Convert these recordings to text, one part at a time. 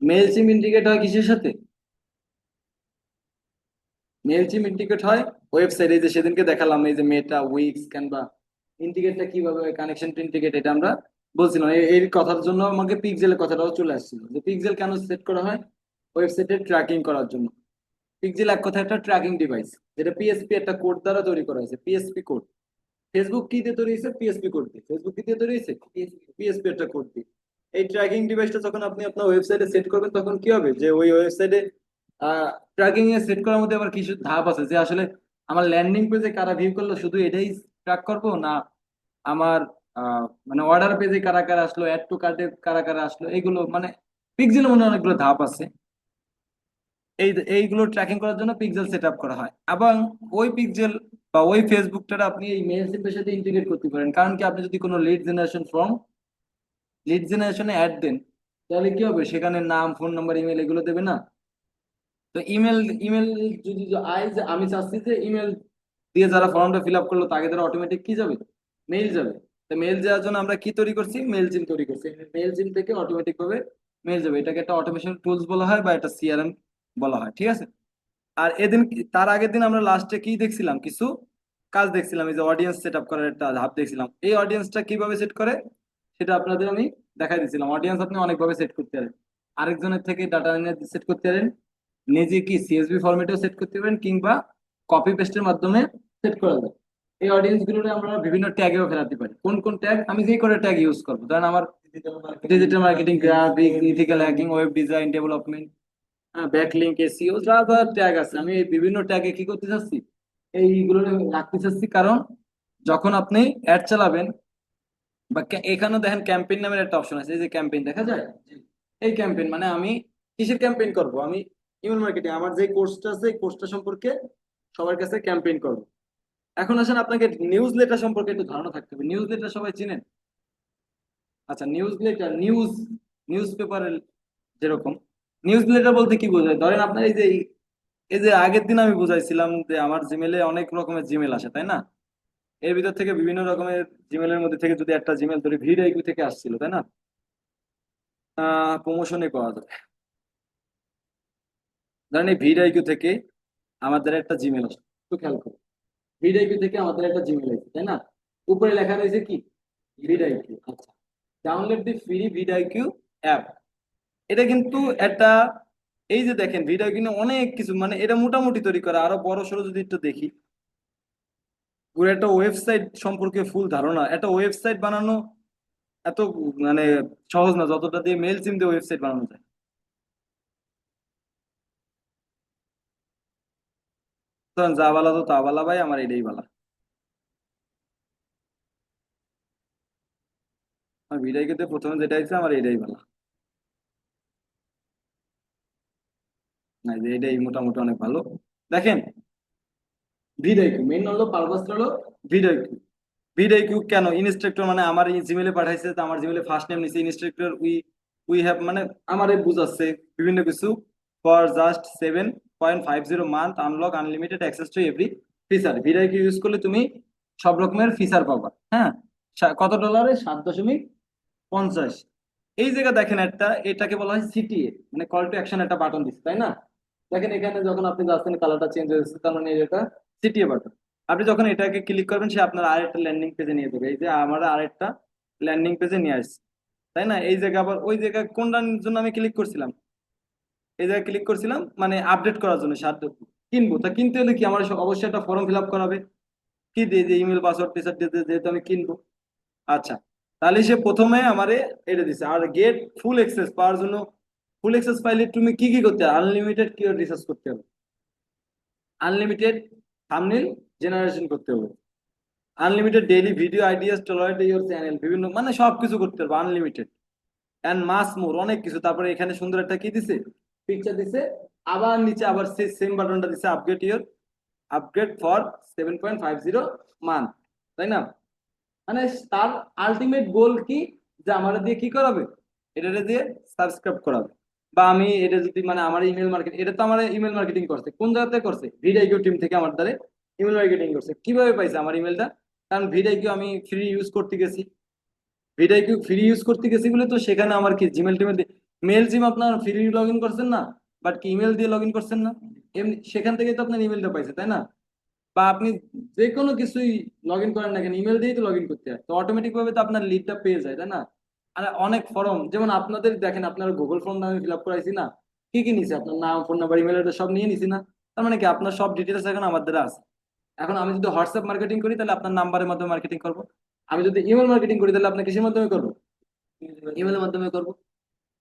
Mail সিম indicate হয় কিসের সাথে? মেল সিম ইন্ডিকেট হয় ওয়েবসাইট, এই যে সেদিনকে দেখালাম, এই যে মেটা, উইক্স, ক্যানভা। ইন্ডিকেটটা কিভাবে হয়, কানেকশন টু ইন্ডিকেট, এটা আমরা বলছিলাম। এই কথার জন্য আমাকে পিক্সেলের কথাটাও চলে আসছিল, যে পিক্সেল কেন সেট করা হয়? ওয়েবসাইটের ট্র্যাকিং করার জন্য। পিক্সেল এক কথা একটা ট্র্যাকিং ডিভাইস, যেটা পিএসপি একটা কোড দ্বারা তৈরি করা হয়েছে, পিএসপি কোড। ফেসবুক কি দিয়ে তৈরি হয়েছে? পিএসপি কোড দিয়ে। ফেসবুক কি দিয়ে তৈরি হয়েছে? পিএসপি একটা কোড দিয়ে। এই ট্র্যাকিং ডিভাইসটা যখন আপনি আপনার ওয়েবসাইটে সেট করবেন, তখন কি হবে, যে ওই ওয়েবসাইটে ট্র্যাকিং এ সেট করার মধ্যে আবার কিছু ধাপ আছে, যে আসলে আমার ল্যান্ডিং পেজে কারা ভিউ করলো শুধু এটাই ট্র্যাক করবো না, আমার মানে অর্ডার পেজে কারা কারা আসলো, অ্যাড টু কার্টে কারা কারা আসলো, এগুলো মানে পিক্সেলের মধ্যে অনেকগুলো ধাপ আছে। এইগুলো ট্র্যাকিং করার জন্য পিক্সেল সেট আপ করা হয়। এবং ওই পিক্সেল বা ওই ফেসবুকটা আপনি এই মেল সিপের সাথে ইন্টিগ্রেট করতে পারেন, কারণ কি আপনি যদি কোনো লিড জেনারেশনে অ্যাড দেন, তাহলে কি হবে, সেখানে নাম, ফোন নাম্বার, ইমেল এগুলো দেবে না? তো ইমেল ইমেল যদি আমি চাচ্ছি যে ইমেল দিয়ে যারা ফর্মটা ফিল আপ করলো তাকে তারা অটোমেটিক কি যাবে, মেইল যাবে। তো মেইল যাওয়ার জন্য আমরা কি তৈরি করছি, মেল জিম তৈরি করছি। মেল জিম থেকে অটোমেটিক ভাবে মেল যাবে, এটাকে একটা অটোমেশন টুলস বলা হয় বা একটা সিআরএম বলা হয়, ঠিক আছে। আর তার আগের দিন আমরা লাস্টে কি দেখছিলাম, কিছু কাজ দেখছিলাম, এই যে অডিয়েন্স সেট আপ করার একটা ধাপ দেখছিলাম। এই অডিয়েন্সটা কিভাবে সেট করে সেটা আপনাদের আমি দেখাই দিচ্ছিলাম। অডিয়েন্স আপনি অনেকভাবে সেট করতে পারেন, আরেকজনের থেকে ডাটা এনে সেট করতে পারেন, নিজে কি সিএসভি ফরম্যাটেও সেট করতে পারেন, কিংবা কপি পেস্টের মাধ্যমে সেট করা যায়। এই অডিয়েন্স গুলো আমরা বিভিন্ন ট্যাগেও ফেলাতে পারি। কোন কোন ট্যাগ? আমি যে করে ট্যাগ ইউজ করবো, ধরেন আমার digital marketing, graphic, ethical hacking, web design, development, backlink, SEO, যা যা ট্যাগ আছে, আমি এই বিভিন্ন ট্যাগে কি করতে চাচ্ছি, এইগুলো রাখতে চাচ্ছি। কারণ যখন আপনি অ্যাড চালাবেন বা এখানে দেখেন ক্যাম্পেইন নামের একটা অপশন আছে, এই যে ক্যাম্পেইন দেখা যায়, এই ক্যাম্পেইন মানে আমি কিসের ক্যাম্পেইন করব, আমি ইমেল মার্কেটিং, আমার যে কোর্সটা আছে এই কোর্সটা সম্পর্কে সবার কাছে ক্যাম্পেইন করব। এখন আসেন, আপনাকে নিউজ লেটার সম্পর্কে একটু ধারণা থাকতে হবে। নিউজ লেটার সবাই চিনেন? আচ্ছা, নিউজ লেটার, নিউজ পেপারের যেরকম, নিউজ লেটার বলতে কি বোঝায়, ধরেন আপনার এই যে আগের দিন আমি বুঝাইছিলাম যে আমার জিমেলে অনেক রকমের জিমেল আসে, তাই না? এর ভিতর থেকে বিভিন্ন রকমের জিমেলের মধ্যে থেকে যদি একটা জিমেল ধরি, ভিডিআইকিউ থেকে আসছিল, তাই না? প্রমোশনে পাওয়া যায়। ধরেন এই ভিডিআইকিউ থেকে আমাদের একটা জিমেল আসে, একটু খেয়াল করো। ভিডিআইকিউ থেকে আমাদের একটা জিমেল আছে, তাই না? উপরে লেখা রয়েছে কি, ভিডিআইকিউ। আচ্ছা, ডাউনলোড দি ফ্রি ভিডিআইকিউ অ্যাপ। এটা কিন্তু একটা, এই যে দেখেন ভিডিআইকিউ নিয়ে অনেক কিছু, মানে এটা মোটামুটি তৈরি করা, আরো বড় সড়ো যদি একটু দেখি, পুরো একটা ওয়েবসাইট সম্পর্কে ফুল ধারণা। একটা ওয়েবসাইট বানানো এত মানে সহজ না, যতটা দিয়ে মেল সিম দিয়ে ওয়েবসাইট বানানো যায়। তখন যা বালা তো তা বালা ভাই, আমার এটাই বালা। আমার ভিডিওতে প্রথমে যেটা আছে আমার এটাই বালা। না, যে এটাই মোটামুটি অনেক ভালো। দেখেন, ভিডিও মেইন হলো পারপাস হলো ভিডিও। ভিডিও কেন ইনস্ট্রাক্টর, মানে আমার এই জিমেলে পাঠাইছে, তো আমার জিমেলে ফার্স্ট নেম নিছে ইনস্ট্রাক্টর, উই উই হ্যাভ, মানে আমারে বুঝাচ্ছে বিভিন্ন কিছু। For just 7.50 month unlock unlimited access to every feature. Video use করলে তুমি সব রকমের ফিচার পাবা, হ্যাঁ। কত ডলারে? 7.50। এই জায়গা দেখেন একটা, এটাকে বলা হয় সিটিএ, মানে কল টু অ্যাকশন, একটা বাটন দিচ্ছে, তাই না? দেখেন এখানে যখন আপনি যাচ্ছেন কালারটা চেঞ্জ হয়েছে, তার মানে এটা সিটিএ বাটন। আপনি যখন এটাকে ক্লিক করবেন, সে আপনার আরেকটা ল্যান্ডিং পেজে নিয়ে যাবে। এই যে আমার আরেকটা ল্যান্ডিং পেজে নিয়ে আসছে, তাই না? এই জায়গা আবার ওই জায়গায় কোনটার জন্য আমি ক্লিক করছিলাম, এই জায়গায় ক্লিক করছিলাম মানে আপডেট করার জন্য, সার কিনবো। তা কিনতে হলে কি আমার অবশ্যই একটা ফর্ম ফিল আপ করাবে, কি দিয়ে, যে ইমেল পাসওয়ার্ড টিসওয়ার্ড দিয়ে, যেহেতু আমি কিনবো। আচ্ছা, তাহলে সে প্রথমে আমারে এটা দিছে। আর গেট ফুল অ্যাক্সেস পাওয়ার জন্য, ফুল অ্যাক্সেস পাইলে তুমি কি কি করতে হবে, আনলিমিটেড কিওয়ার্ড রিসার্চ করতে হবে, আনলিমিটেড থাম্বনেল জেনারেশন করতে হবে, unlimited daily video ideas tolerate your channel, বিভিন্ন মানে সবকিছু করতে পারবো আনলিমিটেড, এন্ড মাস মোর, অনেক কিছু। তারপরে এখানে সুন্দর একটা কি দিছে, পিকচার দিছে। আবার নিচে আবার সেই সেম বাটনটা দিছে, আপগ্রেড ফর 7.50 মান্থ, তাই না? মানে তার আলটিমেট গোল কি, যে আমার দিয়ে কি করাবে, এটা দিয়ে সাবস্ক্রাইব করাবে। বা আমি এটা যদি, মানে আমার ইমেল মার্কেটিং, এটা তো আমার ইমেল মার্কেটিং করছে, কোন জায়গাতে করছে, ভিডিও টিম থেকে আমার দ্বারা ইমেল মার্কেটিং করছে। কিভাবে পাইছে আমার ইমেলটা? কারণ ভিডিও আমি ফ্রি ইউজ করতে গেছি, ভিডিও ফ্রি ইউজ করতে গেছি বলে তো সেখানে আমার কি জিমেল টিমেল মেল জিম আপনার ফ্রি লগ ইন করছেন না, বাট কি ইমেল দিয়ে লগ ইন করছেন না, এমনি সেখান থেকে তো আপনার ইমেলটা পাইছে তাই না? বা আপনি যে কোনো কিছুই লগ ইন করেন না কেন, ইমেল দিয়েই তো লগ ইন করতে হয়, তো অটোমেটিক ভাবে তো আপনার লিডটা পেয়ে যায় তাই না? আর অনেক ফর্ম, যেমন আপনাদের দেখেন, আপনার গুগল ফর্ম আমি ফিল আপ করাইছি না, কি কি নিছে, আপনার নাম, ফোন নাম্বার, ইমেল অ্যাড্রেস সব নিয়ে নিছি না? তার মানে কি আপনার সব ডিটেলস এখন আমার দ্বারা আছে। এখন আমি যদি হোয়াটসঅ্যাপ মার্কেটিং করি তাহলে আপনার নাম্বারের মাধ্যমে মার্কেটিং করবো, আমি যদি ইমেল মার্কেটিং করি তাহলে আপনার কিসের মাধ্যমে করবো, ইমেলের মাধ্যমে করবো,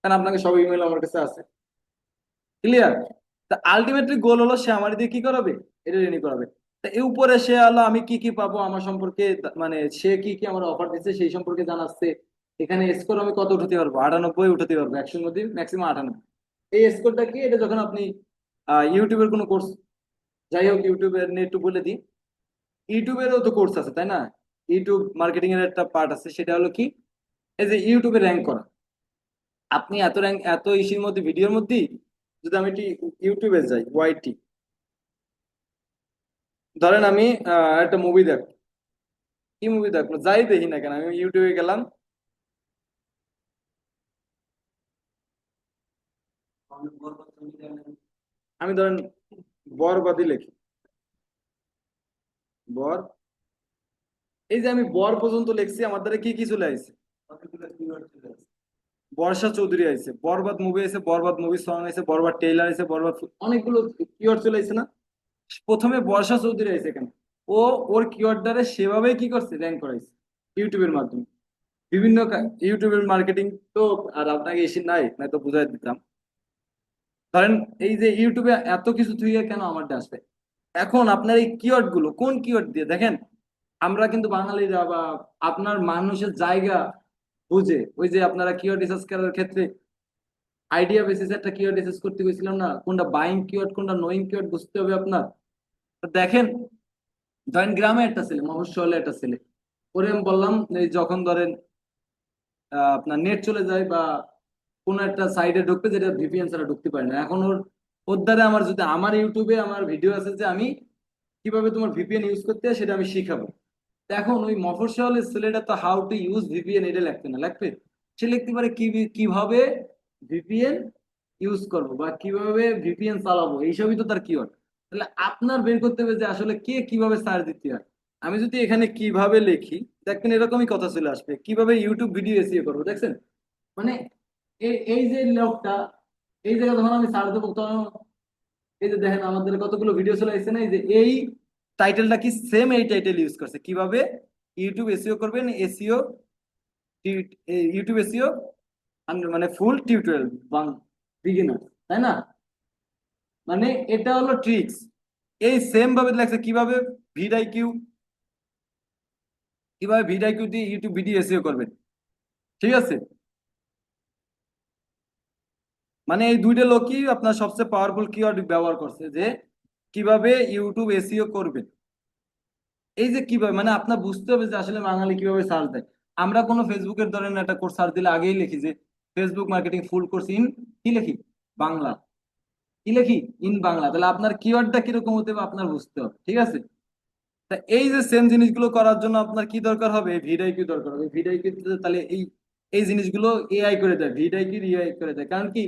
কারণ আপনাকে সব ইমেল আমার কাছে আছে। ক্লিয়ার? তা আলটিমেটলি গোল হলো সে আমার দিয়ে কি করাবে, এটা রেডি করাবে। তা এর উপরে সে হলো আমি কি কি পাবো আমার সম্পর্কে, মানে সে কি কি আমার অফার দিচ্ছে সেই সম্পর্কে জানাচ্ছে। এখানে স্কোর আমি কত উঠাতে পারবো, 98 উঠাতে পারবো, 100-র মধ্যে ম্যাক্সিমাম 98। এই স্কোরটা কি, এটা যখন আপনি ইউটিউবের কোনো কোর্স, যাই হোক ইউটিউবের নিয়ে একটু বলে দিই, ইউটিউবেরও তো কোর্স আছে তাই না? ইউটিউব মার্কেটিং এর একটা পার্ট আছে, সেটা হলো কি, এই যে ইউটিউবে র্যাঙ্ক করা। আপনি এত র্যাঙ্ক এত ইসির মধ্যে ভিডিওর মধ্যে, যদি আমি একটি ইউটিউবে যাই ওয়াইটি, ধরেন আমি একটা মুভি দেখ, কি মুভি দেখবো, যাই দেখি না কেন আমি ইউটিউবে গেলাম, আমি ধরেন বরবাদি লিখি, বর, এই যে আমি বর পর্যন্ত লিখছি, আমার দ্বারা কি কি চলে আসছে, বর্ষা চৌধুরী আইছে, বরবাদ মুভি আইছে, বরবাদ মুভি সং আইছে, বরবাদ টেইলার আইছে, বরবাদ অনেকগুলো কিওয়ার্ড চলে আইছে না? প্রথমে বর্ষা চৌধুরী আইছে কেন, ও ওর কিওয়ার্ড দ্বারা সেভাবেই কি করছে, র্যাঙ্ক করাইছে ইউটিউবের মাধ্যমে, বিভিন্ন ইউটিউবের মার্কেটিং। তো আর আপনাকে এসে নাই না তো বুঝাই দিতাম। ধরেন এই যে ইউটিউবে এত কিছু থেকে কেন আমারটা আসবে, এখন আপনার এই কিওয়ার্ড গুলো কোন কিওয়ার্ড দিয়ে দেখেন, আমরা কিন্তু বাঙালিরা বা আপনার মানুষের জায়গা বুঝে, ওই যে আপনারা কিওয়ার্ড রিসার্চ করার ক্ষেত্রে আইডিয়া বেসিস একটা কিওয়ার্ড রিসার্চ করতে গেছিলাম না, কোনটা বাইং কিওয়ার্ড কোনটা নোয়িং কিওয়ার্ড বুঝতে হবে আপনার। তো দেখেন, ধরেন গ্রামে একটা ছেলে, মফস্বলে একটা ছেলে, ওরে আমি বললাম এই যখন ধরেন আপনার নেট চলে যায় বা কোনো একটা সাইডে ঢুকতে, যেটা ভিপিএন ছাড়া ঢুকতে পারে না, এখন ওর ওর দ্বারা আমার যদি আমার ইউটিউবে আমার ভিডিও আছে যে আমি কিভাবে তোমার ভিপিএন ইউজ করতে হয় সেটা আমি শিখাবো। তো এখন ওই মফস্বলের ছেলেটা তো হাউ টু ইউজ ভিপিএন এটা লিখতে না, লাগবে সে লিখতে পারে কিভাবে ভিপিএন ইউজ করব বা কিভাবে ভিপিএন চালাবো, এইসবই তো তার কিওয়ার্ড। তাহলে আপনার বের করতে হবে যে আসলে কে কিভাবে সার্চ দিতে হয়। আমি যদি এখানে কিভাবে লিখি, দেখবেন এরকমই কথা চলে আসবে, কিভাবে ইউটিউব ভিডিও এসিও করবো, দেখছেন? মানে এই এই যে লোকটা, এই জায়গায় যখন আমি সার্চ দেবো তখন এই যে দেখেন আমাদের কতগুলো ভিডিও চলে আসছে না, এই যে এই টাইটেলটা কি সেম এই টাইটেল ইউজ করছে, কিভাবে ইউটিউব এসইও করবেন, এসইও, ইউটিউব এসইও মানে ফুল টিউটোরিয়াল বিগিনার, তাই না? মানে এটা হলো ট্রিক্স। এই সেম ভাবে লাগছে কিভাবে ভিডাইকিউ, কিভাবে ভিডাইকিউ দিয়ে ইউটিউব ভিডিও এসইও করবেন, ঠিক আছে? মানে এই দুইটা লোকই আপনার সবচেয়ে পাওয়ারফুল কিওয়ার্ড ব্যবহার করছে যে কিভাবে ইউটিউব এসইও করবেন। এই যে কিভাবে, মানে আপনার বুঝতে হবে যে আসলে বাঙালি কিভাবে সার্চ দেয়। আমরা কোনো ফেসবুকের ধরেন একটা কোর্স সার্চ দিলে আগেই লিখি যে Facebook marketing full course in, কি লিখি, বাংলা, কি লিখি, ইন বাংলা। তাহলে আপনার কিওয়ার্ডটা কিরকম হতে হবে আপনার বুঝতে হবে, ঠিক আছে? তা এই যে সেম জিনিসগুলো করার জন্য আপনার কি দরকার হবে, ভিডিআইকিউ দরকার হবে। ভিডিআইকিউ তাহলে এই এই জিনিসগুলো এআই করে দেয়, ভিডিআইকিউ এআই করে দেয়, কারণ কি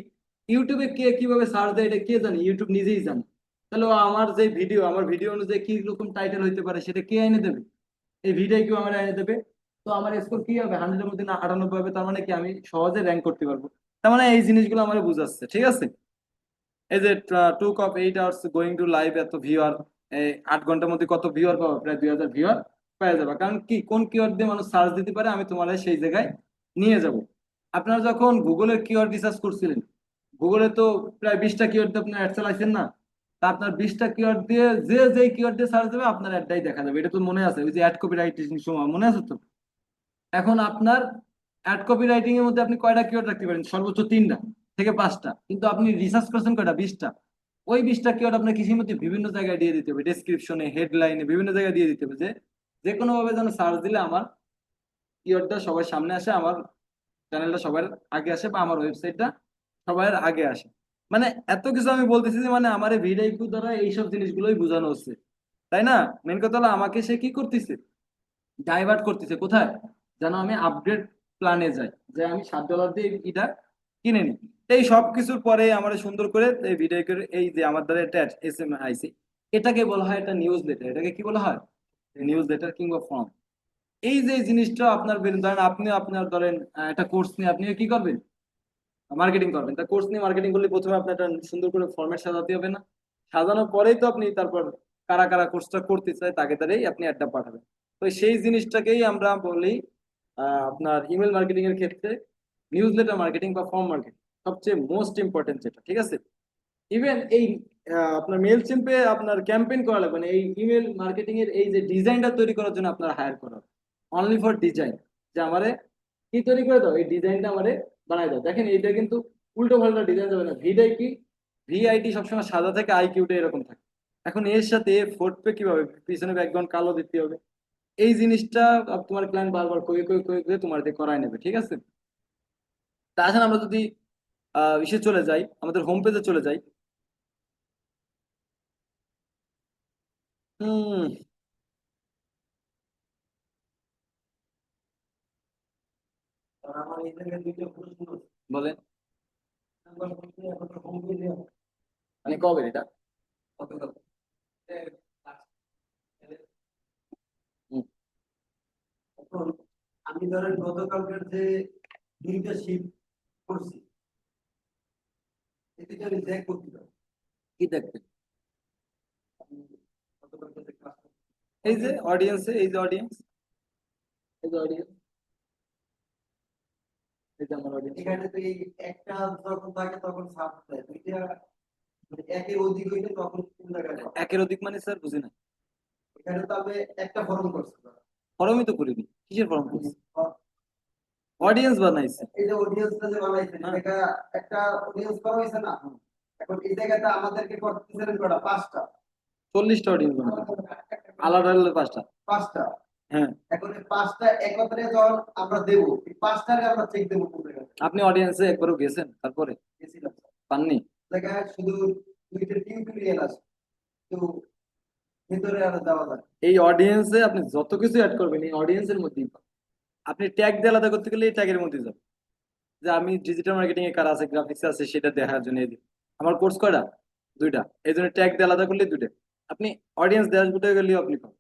ইউটিউবে কে কিভাবে সার্চ দেয় এটা কে জানে, ইউটিউব নিজেই জানে। তাহলে ও আমার যে ভিডিও, আমার ভিডিও অনুযায়ী কি রকম টাইটেল হইতে পারে সেটা কে এনে দেবে, এই ভিডিআইকিউ আমার এনে দেবে। তো আমার স্কোর কি হবে, 100-এর মধ্যে না 98 হবে, তার মানে কি আমি সহজে র্যাঙ্ক করতে পারবো। তার মানে এই জিনিসগুলো আমার বুঝাচ্ছে, ঠিক আছে? এই যে 2 of 8 hours going to live, এত ভিউয়ার, এই 8 ঘন্টার মধ্যে কত ভিউয়ার পাবো, প্রায় 2000 ভিউয়ার পেয়ে যাবে, কারণ কি কোন কিওয়ার্ড দিয়ে মানুষ সার্চ দিতে পারে আমি তোমার সেই জায়গায় নিয়ে যাব। আপনারা যখন গুগলের কিওয়ার্ড রিসার্চ করছিলেন, গুগলে তো প্রায় 20টা কিওয়ার্ড দিয়ে আপনার অ্যাড চালাইছেন না? তা আপনার 20টা কিওয়ার্ড দিয়ে যে যে কিওয়ার্ড দিয়ে সার্চ দেবে আপনার অ্যাডটাই দেখা যাবে, এটা তো মনে আছে, ওই যে অ্যাড কপি রাইটিং সময় মনে আছে তো? এখন আপনার অ্যাড কপি রাইটিং এর মধ্যে আপনি কয়টা কিওয়ার্ড রাখতে পারেন, সর্বোচ্চ 3টা থেকে 5টা, কিন্তু আপনি রিসার্চ করছেন কয়টা, 20টা। ওই 20টা কিওয়ার্ড আপনার কৃষির মধ্যে বিভিন্ন জায়গায় দিয়ে দিতে হবে, ডেসক্রিপশনে, হেডলাইনে, বিভিন্ন জায়গায় দিয়ে দিতে হবে, যে যে কোনো ভাবে যেন সার্চ দিলে আমার কিওয়ার্ডটা সবার সামনে আসে, আমার চ্যানেলটা সবার আগে আসে বা আমার ওয়েবসাইটটা সবার আগে আসে। মানে এত কিছু আমি বলতেছি যে মানে আমার এই ভিডিও দ্বারা এইসব জিনিসগুলোই বোঝানো হচ্ছে, তাই না? মেন কথা হলো আমাকে সে কি করতেছে, ডাইভার্ট করতেছে কোথায়, যেন আমি আপগ্রেড প্ল্যানে যাই, যে আমি $7 দিয়ে এটা কিনে নি। এই সব কিছুর পরে আমরা সুন্দর করে এই ভিডিও করে এই যে আমার দ্বারা একটা এস এম আইসি, এটাকে বলা হয় একটা নিউজ লেটার। এটাকে কি বলা হয়? নিউজ লেটার কিংবা ফর্ম। এই যে জিনিসটা আপনার ধরেন আপনি আপনার ধরেন একটা কোর্স নিয়ে আপনি কি করবেন, মার্কেটিং করবেন। তা কোর্স নিয়ে মার্কেটিং করলে প্রথমে আপনার একটা সুন্দর করে ফরম্যাট সাজাতে হবে না? সাজানোর পরেই তো আপনি তারপর কারা কারা কোর্সটা করতে চায় তাকে তারাই আপনি অ্যাডটা পাঠাবেন। তো সেই জিনিসটাকেই আমরা বলি আপনার ইমেল মার্কেটিং এর ক্ষেত্রে নিউজ লেটার মার্কেটিং বা ফর্ম মার্কেটিং সবচেয়ে মোস্ট ইম্পর্টেন্ট যেটা, ঠিক আছে? ইভেন এই আপনার মেল চিম্পে আপনার ক্যাম্পেইন করা লাগবে না, এই ইমেল মার্কেটিং এর এই যে ডিজাইনটা তৈরি করার জন্য আপনার হায়ার করা অনলি ফর ডিজাইন, যে আমারে কি তৈরি করে দাও, এই ডিজাইনটা আমারে বানাই দাও। দেখেন এইটা কিন্তু উল্টো পাল্টা ডিজাইন যাবে না। ভিটাই কি, ভিআইটি সবসময় সাদা থেকে আইকিউটা এরকম থাকে। এখন এর সাথে ফোর্থ পে কিভাবে, পিছনে ব্যাকগ্রাউন্ড কালো দিতে হবে। এই জিনিসটা তোমার ক্লায়েন্ট বারবার কয়ে কয়ে কয়ে কয়ে তোমার দিয়ে করায় নেবে, ঠিক আছে? তাছাড়া আমরা যদি ইসে চলে যাই, আমাদের হোম পেজে চলে যাই। হুম। বলেন। মানে কবে এটা? হুম। এখন আমি ধরেন গতকালকের যে দুইটা শিফট করছি, এই দুইটা আমি দেখ করতে পারি। কি দেখবেন? আমি গতকালকে যে কাজ করছি, এই যে অডিয়েন্সে, এই যে অডিয়েন্স, এই যে অডিয়েন্স, এই যে আমার অডিয়েন্স। এখানে তো এই একটা যখন থাকে তখন সাব দেয়, দুইটা মানে একের অধিক হইলে তখন কোন জায়গায় পাবো? একের অধিক মানে স্যার বুঝি না। এখানে তো আমি একটা ফর্ম করছি ধরো। ফর্মই তো করিনি, কিসের ফর্ম আমি করছি? অডিয়েন্স বানাইছি। এই যে অডিয়েন্সটা যে বানাইছেন, হ্যাঁ। এটা একটা অডিয়েন্স করা হয়েছে না? হুম। এখন এই জায়গাতে আমাদেরকে করতেছিলেন কটা? পাঁচটা। 40টা অডিয়েন্স বানাইছি, আলাদা আলাদা 5টা। পাঁচটা। হ্যাঁ। এখন এই পাঁচটা একত্রে যখন আমরা দেবো, এই পাঁচটারে আমরা চেক দেবো কোন জায়গায়? আপনি অডিয়েন্সে একবারও গেছেন তারপরে? গেছিলাম পাননি? জায়গায় শুধু দুইটা টিউটোরিয়াল আছে, তো ভিতরে আর যাওয়া যায় না। এই অডিয়েন্সে আপনি যত কিছু অ্যাড করবেন এই অডিয়েন্সের মধ্যেই পাবেন। আপনি ট্যাগ দিয়ে আলাদা করতে গেলে এই ট্যাগের মধ্যে যাবেন, যে আমি ডিজিটাল মার্কেটিং এ কার আছে, গ্রাফিক্স আছে, সেটা দেখার জন্য এই দিন। আমার কোর্স কয়টা? 2টা। এই জন্য ট্যাগ দিয়ে আলাদা করলে 2টা। আপনি অডিয়েন্স ড্যাশবোর্ডে গেলেও আপনি পাবেন।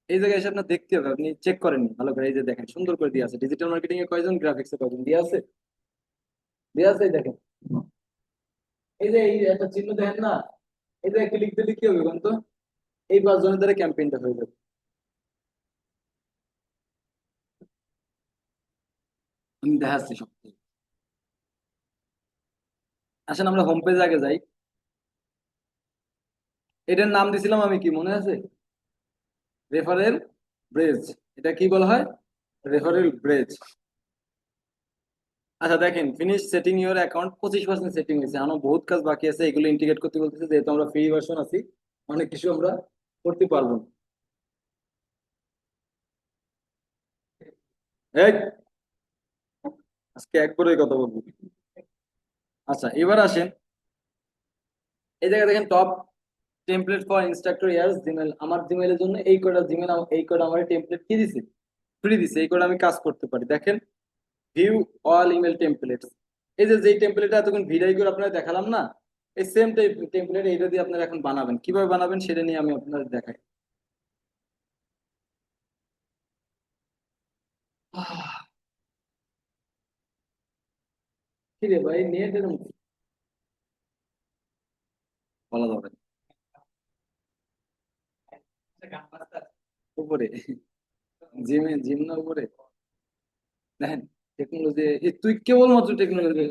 এই জায়গায় এসে আপনার দেখতে হবে, আপনি চেক করেননি ভালো করে। এই যে দেখেন সুন্দর করে দিয়ে আছে, ডিজিটাল মার্কেটিং এ কয়জন, গ্রাফিক্স এ কয়জন দিয়ে আছে, দিয়ে আছে, এই দেখেন। এই যে এই একটা চিহ্ন দেখেন না, এই যে ক্লিক দিলে কি হবে বলুন তো? এই 5 জনের দ্বারা ক্যাম্পেইনটা হয়ে যাবে। আমি দেখাচ্ছি সব কিছু। আসেন আমরা হোম পেজ আগে যাই। এটার নাম দিছিলাম আমি কি মনে আছে? রেফারেল ব্রেজ। এটা কি বলা হয়? রেফারেল ব্রেজ। আচ্ছা দেখেন, finish setting your account 25% setting হয়েছে, এখনো বহুত কাজ বাকি আছে। এগুলো ইন্টিগ্রেট করতে বলতেছে, যেহেতু আমরা ফ্রি ভার্সন আছি অনেক কিছু আমরা করতে পারবো না। এই, আজকে একবারই কথা বলবো। আচ্ছা এবার আসেন, এই জায়গায় দেখেন top template for instructor years Gmail. আমার জিমেলের জন্য এই কয়টা জিমেল, এই কয়টা আমার টেমপ্লেট কি দিছে, ফ্রি দিছে। এই কয়টা আমি কাজ করতে পারি। দেখেন, ভিউ অল ইমেল টেমপ্লেটস। এই যে যেই টেমপ্লেটটা এতক্ষণ ভিডিও করে আপনারা দেখালাম না, এই সেম টেমপ্লেট এইটা দিয়ে আপনারা এখন বানাবেন। কিভাবে বানাবেন সেটা নিয়ে আমি আপনাদের দেখাই। কি রে ভাই, নেট এরকম বলা যাবে না। উপরে জিমে, জিম না উপরে, দেখেন টেকনোলজি। তুই কেবলমাত্র টেকনোলজি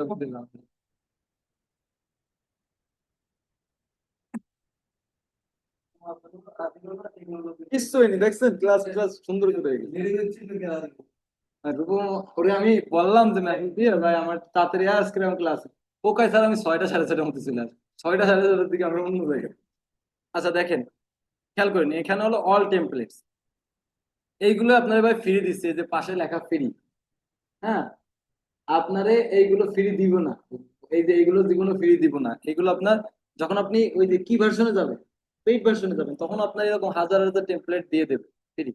কিছু হয়নি, দেখছেন? ক্লাস ক্লাস সুন্দর করে হয়ে গেছে। আর রূপম, ওরে আমি বললাম যে না দিয়ে ভাই আমার তাড়াতাড়ি আজকে আমার ক্লাস। ও কয় স্যার আমি 6টা 6:30 মধ্যে চলে আসি। 6টা 6:30 দিকে আমরা অন্য জায়গায়। আচ্ছা দেখেন, খেয়াল করেন, এখানে হলো অল টেমপ্লেটস। এইগুলো আপনার ভাই ফ্রি দিচ্ছে, এই যে পাশে লেখা ফ্রি। হ্যাঁ, আপনারে এইগুলো ফ্রি দিব না। এই যে এইগুলো জীবনে ফ্রি দিব না। এগুলো আপনার যখন আপনি ওই যে কি ভার্সনে যাবেন, পেইড ভার্সনে যাবেন, তখন আপনার এরকম হাজার হাজার টেমপ্লেট দিয়ে দেবে ফ্রি।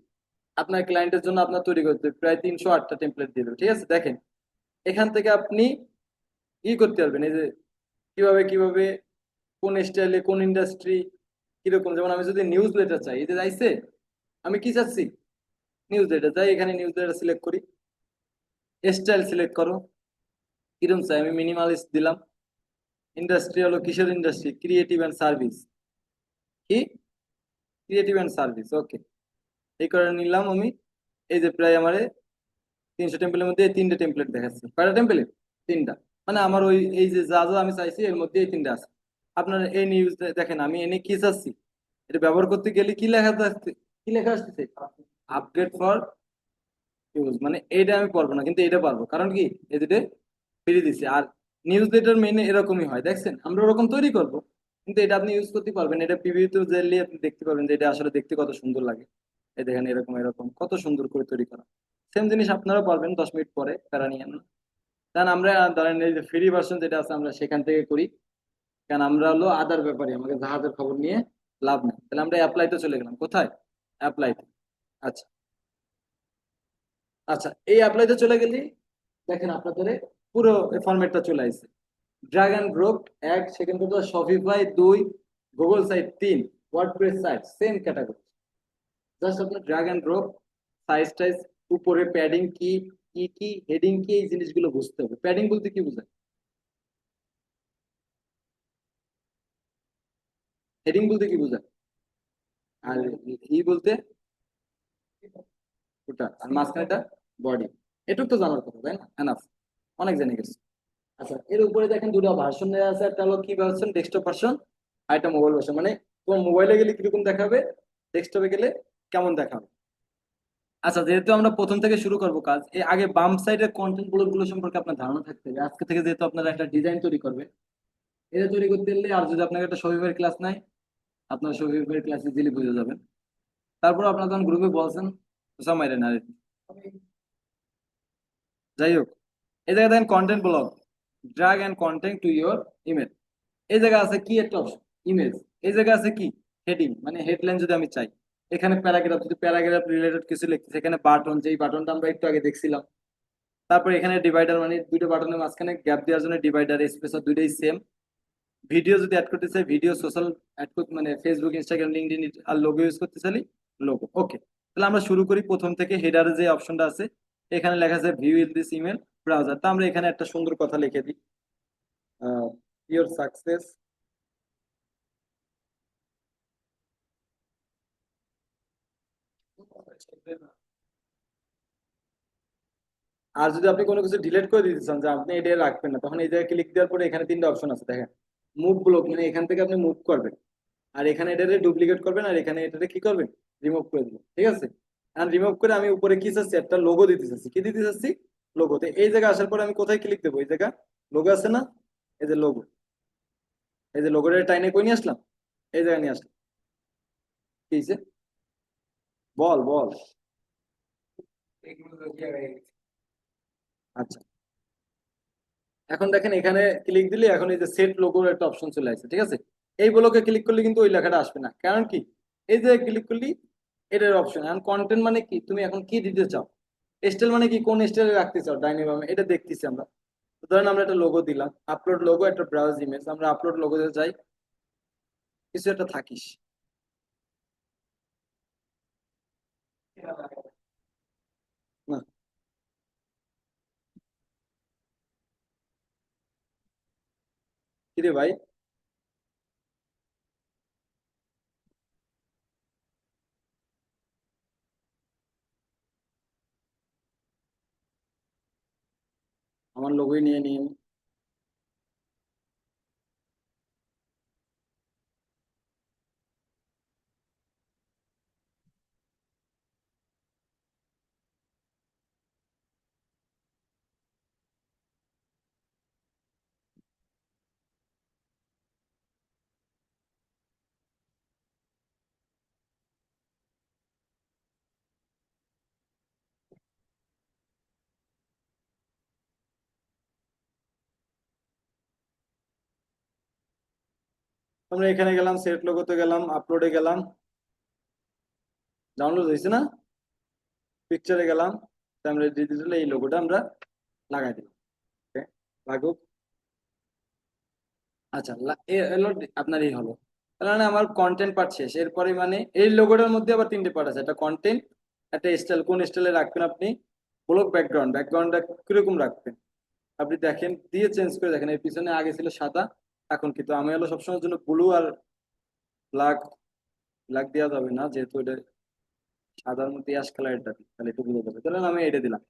আপনার ক্লায়েন্টের জন্য আপনার তৈরি করতে প্রায় 308টা টেমপ্লেট দিয়ে দেবে, ঠিক আছে? দেখেন, এখান থেকে আপনি করতে পারবেন, এই যে কিভাবে কিভাবে কোন স্টাইলে কোন ইন্ডাস্ট্রি কিরকম। যেমন আমি যদি নিউজ লেটার চাই, এই যে চাইছে, আমি কি চাচ্ছি, নিউজ লেটার চাই, এখানে নিউজ লেটার সিলেক্ট করি, স্টাইল সিলেক্ট করো, কিরকম চাই, আমি মিনিমালিস্ট দিলাম। ইন্ডাস্ট্রি হলো কিসের ইন্ডাস্ট্রি, ক্রিয়েটিভ অ্যান্ড সার্ভিস, কি ক্রিয়েটিভ অ্যান্ড সার্ভিস, ওকে, এই করে নিলাম আমি। এই যে প্রায় আমার 300 টেম্পলের মধ্যে এই 3টে টেমপ্লেট দেখাচ্ছে, কয়টা টেমপ্লেট, 3টা। মানে আমার ওই এই যে যা যা আমি চাইছি এর মধ্যে এই 3টা আছে। আপনার এই নিউজ দেখেন, আমি এনে কি চাচ্ছি, এটা ব্যবহার করতে গেলে কি লেখা থাকছে, কি লেখা আসতেছে, আপডেট ফর ইউজ, মানে এইটা আমি পারবো না, কিন্তু এটা পারবো, কারণ কি এই দুটো ফিরিয়ে দিছি। আর নিউজ লেটার মেনে এরকমই হয়, দেখছেন, আমরা ওরকম তৈরি করব, কিন্তু এটা আপনি ইউজ করতে পারবেন, এটা প্রিভিউতে গেলে আপনি দেখতে পারবেন যে এটা আসলে দেখতে কত সুন্দর লাগে। এই দেখেন এরকম এরকম কত সুন্দর করে তৈরি করা। সেম জিনিস আপনারা পারবেন 10 মিনিট পরে, প্যারা নিয়েন না। কারণ আমরা ধরেন এই যে ফ্রি ভার্সন যেটা আছে আমরা সেখান থেকে করি, কারণ আমরা হলো আদার ব্যাপারে, আমাকে জাহাজের খবর নিয়ে লাভ নেই। তাহলে আমরা অ্যাপ্লাইতে চলে গেলাম, কোথায়, অ্যাপ্লাইতে। আচ্ছা, আচ্ছা, এই অ্যাপ্লাইতে চলে গেলি, দেখেন আপনাদের পুরো ফরম্যাটটা চলে আসছে। ড্র্যাগ অ্যান্ড ড্রপ 1, সেকেন্ড কথা Shopify 2, Google site 3, WordPress site same category. Just আপনি ড্র্যাগ অ্যান্ড ড্রপ, সাইজ টাইজ, উপরে প্যাডিং কি, কি কি হেডিং কি, এই জিনিসগুলো বুঝতে হবে। প্যাডিং বলতে কি বোঝায়, হেডিং বলতে কি বোঝায়, আর ই বলতে ওটা, আর মাঝখানেটা বডি। এটুকু তো জানার কথা, তাই না, এনাফ, অনেক জেনে গেছি। আচ্ছা, এর উপরে দেখেন দুটো ভার্সন দেওয়া আছে, একটা হলো কি ভার্সন, ডেস্কটপ ভার্সন, আর একটা মোবাইল ভার্সন। মানে তোমার মোবাইলে গেলে কিরকম দেখাবে, ডেস্কটপে গেলে কেমন দেখাবে। আচ্ছা, যেহেতু আমরা প্রথম থেকে শুরু করব কাজ, এই আগে বাম সাইডের কন্টেন্ট গুলো সম্পর্কে আপনার ধারণা থাকতে হবে। আজকে থেকে যেহেতু আপনারা একটা ডিজাইন তৈরি করবে, এটা তৈরি করতে গেলে, আর যদি আপনার একটা শফিফাইয়ের ক্লাস নাই, আপনার শফিফাইয়ের ক্লাসে দিলে বুঝে যাবেন। তারপর আপনার যখন গ্রুপে বলছেন, সময় না, যাই হোক, এই জায়গায় দেখেন content block, drug and content to your email. এই জায়গায় আছে কি একটা অপশন, ইমেজ। এই জায়গায় আছে কি, হেডিং, মানে হেডলাইন যদি আমি চাই। এখানে প্যারাগ্রাফ, যদি প্যারাগ্রাফ রিলেটেড কিছু লিখতেছে, এখানে বাটন, যেই বাটনটা আমরা একটু আগে দেখছিলাম। তারপর এখানে ডিভাইডার, মানে দুটো বাটনের মাঝখানে গ্যাপ দেওয়ার জন্য ডিভাইডার, স্পেসার, দুইটাই সেম। ভিডিও যদি অ্যাড করতে চাই, ভিডিও, সোশ্যাল অ্যাড করতে মানে ফেসবুক, ইনস্টাগ্রাম, লিঙ্কডইন, আর লোগো ইউজ করতে চাইলে লোগো, ওকে। তাহলে আমরা শুরু করি প্রথম থেকে। হেডারে যে অপশনটা আছে, এখানে লেখা আছে view in this email browser, তা আমরা এখানে একটা সুন্দর কথা লিখে দিই, ইওর সাকসেস। আর যদি আপনি কোনো কিছু ডিলিট করে দিতে চান যে আপনি এটা রাখবেন না, তখন এই জায়গায় ক্লিক দেওয়ার পরে এখানে 3টে অপশন আছে, দেখেন। মুভ ব্লক, মানে এখান থেকে আপনি মুভ করবেন, আর এখানে এটাতে ডুপ্লিকেট করবেন, আর এখানে এটাতে কি করবেন, রিমুভ করে দিবেন, ঠিক আছে। আর রিমুভ করে আমি উপরে কি চাচ্ছি, একটা লোগো দিতে চাচ্ছি, কি দিতে চাচ্ছি, লোগোতে। এই জায়গায় আসার পরে আমি কোথায় ক্লিক দেবো, এই জায়গা লোগো আছে না, এই যে লোগো, এই যে লোগোটা টাইনে কই নিয়ে আসলাম, এই জায়গায় নিয়ে আসলাম। কি হয়েছে, বল বল। আচ্ছা, এখন দেখেন এখানে ক্লিক দিলে এখন এই যে সেট লোগোর একটা অপশন চলে আসছে, ঠিক আছে। এই ব্লকে ক্লিক করলে কিন্তু ওই লেখাটা আসবে না, কারণ কি, এই যে ক্লিক করলি এটার অপশন। এখন কন্টেন্ট মানে কি, তুমি এখন কি দিতে চাও, স্টাইল মানে কি, কোন স্টাইলে রাখতে চাও ডাইনামিক, এটা দেখতেছি আমরা। তো ধরেন আমরা একটা লোগো দিলাম, আপলোড লোগো, একটা ব্রাউজ ইমেজ, আমরা আপলোড লোগোতে যাই, কিছু একটা থাকিস না, কিরে ভাই, আমার লোগোই নিয়ে নিয়ে। আমরা এখানে গেলাম, সেট লোগোতে গেলাম, আপলোডে গেলাম, ডাউনলোড হয়েছে না, পিকচারে গেলাম, তো আমরা ডিজিটাল এই লোগোটা আমরা লাগাই দিলাম, ওকে, লাগুক। আচ্ছা এলো আপনার এই হলো, তাহলে মানে আমার কন্টেন্ট পার্ট শেষ। এরপরে মানে এই লোগোটার মধ্যে আবার তিনটে পার্ট আছে, একটা কন্টেন্ট, একটা স্টাইল, কোন স্টাইলে রাখবেন আপনি, ব্লক ব্যাকগ্রাউন্ড, ব্যাকগ্রাউন্ডটা কিরকম রাখবেন আপনি দেখেন, দিয়ে চেঞ্জ করে দেখেন। এর পিছনে আগে ছিল সাদা, এখন কিন্তু আমি হলো সবসময়ের জন্য ব্লু আর ব্ল্যাক, ব্ল্যাক দেওয়া যাবে না যেহেতু এটা সাদার মধ্যে অ্যাশ কালারটা দিই, তাহলে একটু বোঝা যাবে, তাহলে আমি এটা দিলাম।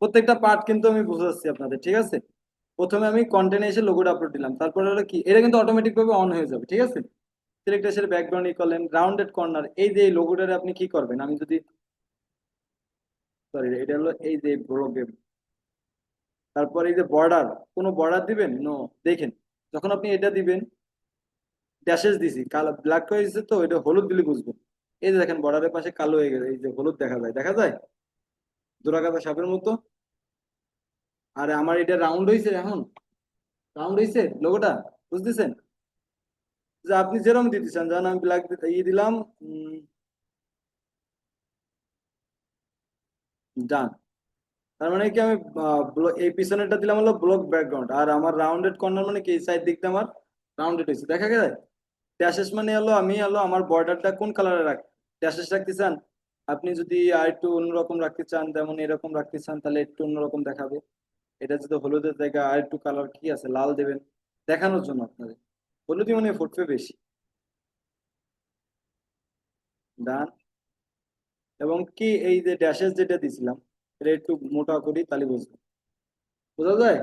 প্রত্যেকটা পার্ট কিন্তু আমি বুঝাচ্ছি আপনাদের, ঠিক আছে? প্রথমে আমি কন্টেন্টে এসে লোগোটা আপলোড দিলাম, তারপরে হলো কি, এটা কিন্তু অটোমেটিক ভাবে অন হয়ে যাবে, ঠিক আছে? সিলেক্ট এসে ব্যাকগ্রাউন্ড ই করলেন, রাউন্ডেড কর্নার, এই যে এই লোগোটারে আপনি কি করবেন, আমি যদি, সরি এটা হলো এই যে ব্লকে, তারপর এই যে বর্ডার, কোনো বর্ডার দিবেন নো, দেখেন যখন আপনি এটা দিবেন, ড্যাশেস দিছি কালো ব্ল্যাক হয়ে গেছে, তো এটা হলুদ দিলে বুঝবেন। এই যে দেখেন বর্ডারের পাশে কালো হয়ে গেছে, এই যে হলুদ দেখা যায়, দেখা যায় জোড়াকাটা সাপের মতো। আর আমার এটা রাউন্ড হয়েছে, এখন রাউন্ড হয়েছে লোগোটা, বুঝতেছেন? যে আপনি যেরকম দিতেছেন, যেমন আমি ব্ল্যাক দিলাম, ডান। তার মানে কি আমি এই পিছনেরটা দিলাম হলো ব্লক ব্যাকগ্রাউন্ড, আর আমার রাউন্ডেড কর্নার মানে কি, এই সাইড দিকটা আমার রাউন্ডেড হয়েছে, দেখা যায়। ড্যাশেস মানে হলো আমি হলো আমার বর্ডারটা কোন কালারে রাখ, ড্যাশেস রাখতে চান, আপনি যদি আর একটু অন্যরকম রাখতে চান, যেমন এরকম রাখতে চান, তাহলে একটু অন্যরকম দেখাবে। এটা যদি হলুদের জায়গায় আর একটু কালার কি আছে, লাল দেবেন দেখানোর জন্য আপনাদের, হলুদই মানে ফুটবে বেশি। ডান। এবং কি এই যে ড্যাশেস যেটা দিছিলাম, এটা একটু মোটা করি, তাহলে বুঝবেন, বোঝা যায়।